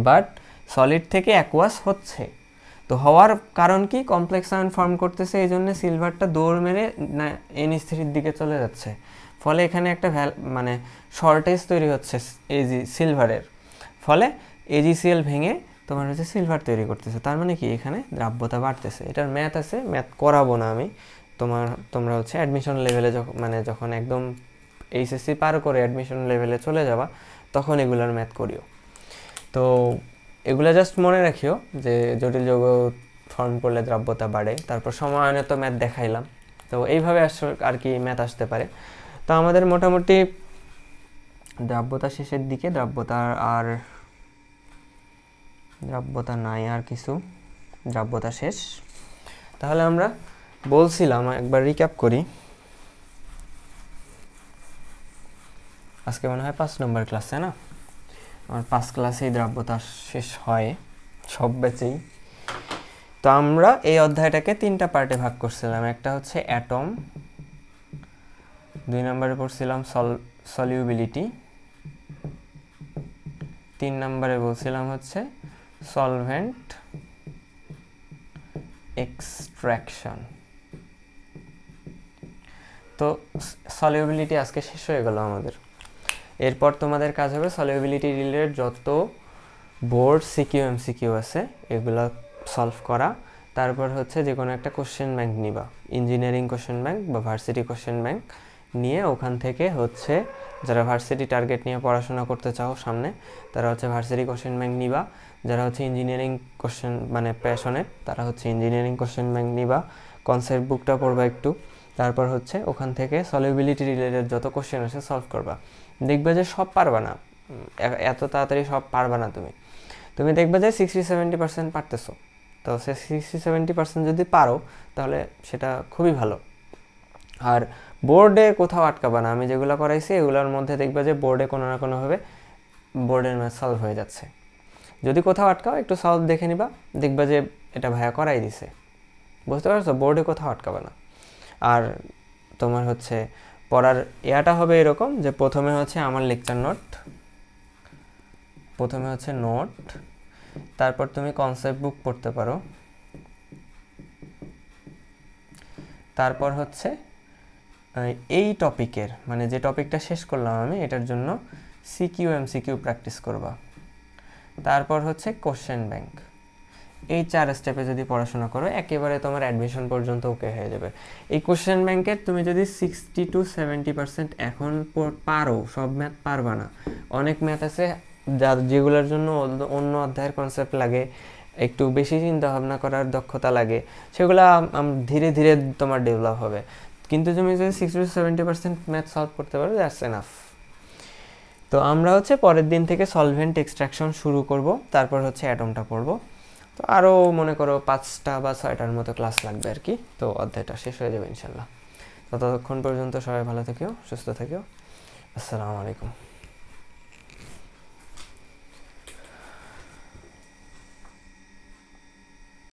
বাট সলিড থেকে অ্যাকুয়াস হচ্ছে। তো হওয়ার কারণ কি, কমপ্লেক্স আয়ন ফর্ম করতেছে, এই জন্য সিলভারটা দৌড় মেরে NH3 দিকে চলে যাচ্ছে, ফলে এখানে একটা মানে শর্টেজ তৈরি হচ্ছে সিলভারের, ফলে AgCl ভেঙে তোমার হচ্ছে সিলভার তৈরি করতেছে। তার মানে কি এখানে দ্রাব্যতা বাড়তেছে। এটার ম্যাথ আছে, ম্যাথ করাবো না আমি, তোমরা হচ্ছে অ্যাডমিশন লেভেলে যখন একদম HSC পার করে অ্যাডমিশন লেভেলে চলে যাবা, তখন এগুলার ম্যাথ করিও। তো এগুলা জাস্ট মনে রাখিও যে জটিল যৌগ ফর্ম করলে দ্রাব্যতা বাড়ে। তারপর সমায়নে তো ম্যাথ দেখাইলাম, তো এইভাবে আর কি ম্যাথ আসতে পারে। তো আমাদের মোটামুটি দ্রাব্যতা শেষের দিকে, দ্রাব্যতা নাই আর কিছু, দ্রাব্যতা শেষ। তাহলে আমরা বলছিলাম, একবার রিক্যাপ করি, আজকে মনে হয় 5 নম্বর ক্লাস, তাই না? আমার 5 ক্লাসেই দ্রাব্যতা শেষ হয় সব ব্যাচেই। তো আমরা এই অধ্যায়টাকে 3টা পার্টে ভাগ করছিলাম। একটা হচ্ছে অ্যাটম, 2 নম্বরে পড়ছিলাম সলিউবিলিটি, 3 নম্বরে বলছিলাম হচ্ছে সলভেন্ট এক্সট্রাকশন। তো সলিউবিলিটি আজকে শেষ হয়ে গেল আমাদের। এরপর তোমাদের কাজ হবে সলিউবিলিটি রিলেটেড যত বোর্ড সিকিউ এমসিকিউ আছে এগুলো সলভ করা। তারপর হচ্ছে যে কোনো একটা কোশ্চেন ব্যাংক নিবা, ইঞ্জিনিয়ারিং কোশ্চেন ব্যাংক বা ভার্সিটি কোশ্চেন ব্যাংক নিয়ে ওখান থেকে হচ্ছে যারা ভার্সিটি টার্গেট নিয়ে পড়াশোনা করতে চাও সামনে, তারা হচ্ছে ভার্সিটি কোশ্চেন ব্যাংক নিবা। যারা হচ্ছে ইঞ্জিনিয়ারিং কোশ্চেন মানে প্যাশনেট, তারা হচ্ছে ইঞ্জিনিয়ারিং কোশ্চেন ব্যাংক নিবা, কনসেপ্ট বুকটা পড়বা একটু। তারপর হচ্ছে ওখান থেকে সলিউবিলিটি রিলেটেড যত কোশ্চেন আছে সলভ করবা। দেখবে যে সব পারবা না, এত তাড়াতাড়ি সব পারবা না, তুমি দেখবে যে 60-70% পারতেছো। তো সে 60-70% যদি পারো তাহলে সেটা খুবই ভালো। আর বোর্ডে কোথাও আটকাবা না, আমি যেগুলো করাইছি এগুলোর মধ্যে দেখবে যে বোর্ডে কোনো না কোনোভাবে বোর্ডের ম্যাথ সলভ হয়ে যাচ্ছে। যদি কোথাও আটকাও একটু সলভ দেখে নিবা, দেখবা যে এটা ভাইয়া করাই দিছে, বুঝতে পারছো? বোর্ডে কোথাও আটকাবা না। আর তোমার হচ্ছে পড়ার ইয়াটা হবে এরকম যে প্রথমে হচ্ছে আমার লেকচার নোট, তারপর তুমি কনসেপ্ট বুক পড়তে পারো, তারপর হচ্ছে এই টপিকের মানে যে টপিকটা শেষ করলাম আমি এটার জন্য সিকিউ এমসিকিউ প্র্যাকটিস করবা। তারপর হচ্ছে কোশ্চেন ব্যাংক, এই 4 স্টেপে যদি পড়াশোনা করো একেবারে তোমার অ্যাডমিশন পর্যন্ত ওকে হয়ে যাবে। এই কোশ্চেন ব্যাংকের তুমি যদি 60 to 70% এখন পারো, সব ম্যাথ পারবা না, অনেক ম্যাথ আছে যেগুলোর জন্য অন্য অধ্যায়ের কনসেপ্ট লাগে, একটু বেশি চিন্তা ভাবনা করার দক্ষতা লাগে, সেগুলো ধীরে ধীরে তোমার ডেভেলপ হবে। কিন্তু তুমি যদি 60 to 70% ম্যাথ সলভ করতে পারো, দ্যাটস এনাফ। তো আমরা হচ্ছে পরের দিন থেকে সলভেন্ট এক্সট্রাকশন শুরু করব, তারপর হচ্ছে অ্যাটমটা পড়বো। তো আরও মনে করো 5টা বা 6টার মতো ক্লাস লাগবে আর কি, তো অধ্যায়টা শেষ হয়ে যাবে ইনশাল্লাহ। ততক্ষণ পর্যন্ত সবাই ভালো থেকেও, সুস্থ থেকেও। আসসালামু আলাইকুম।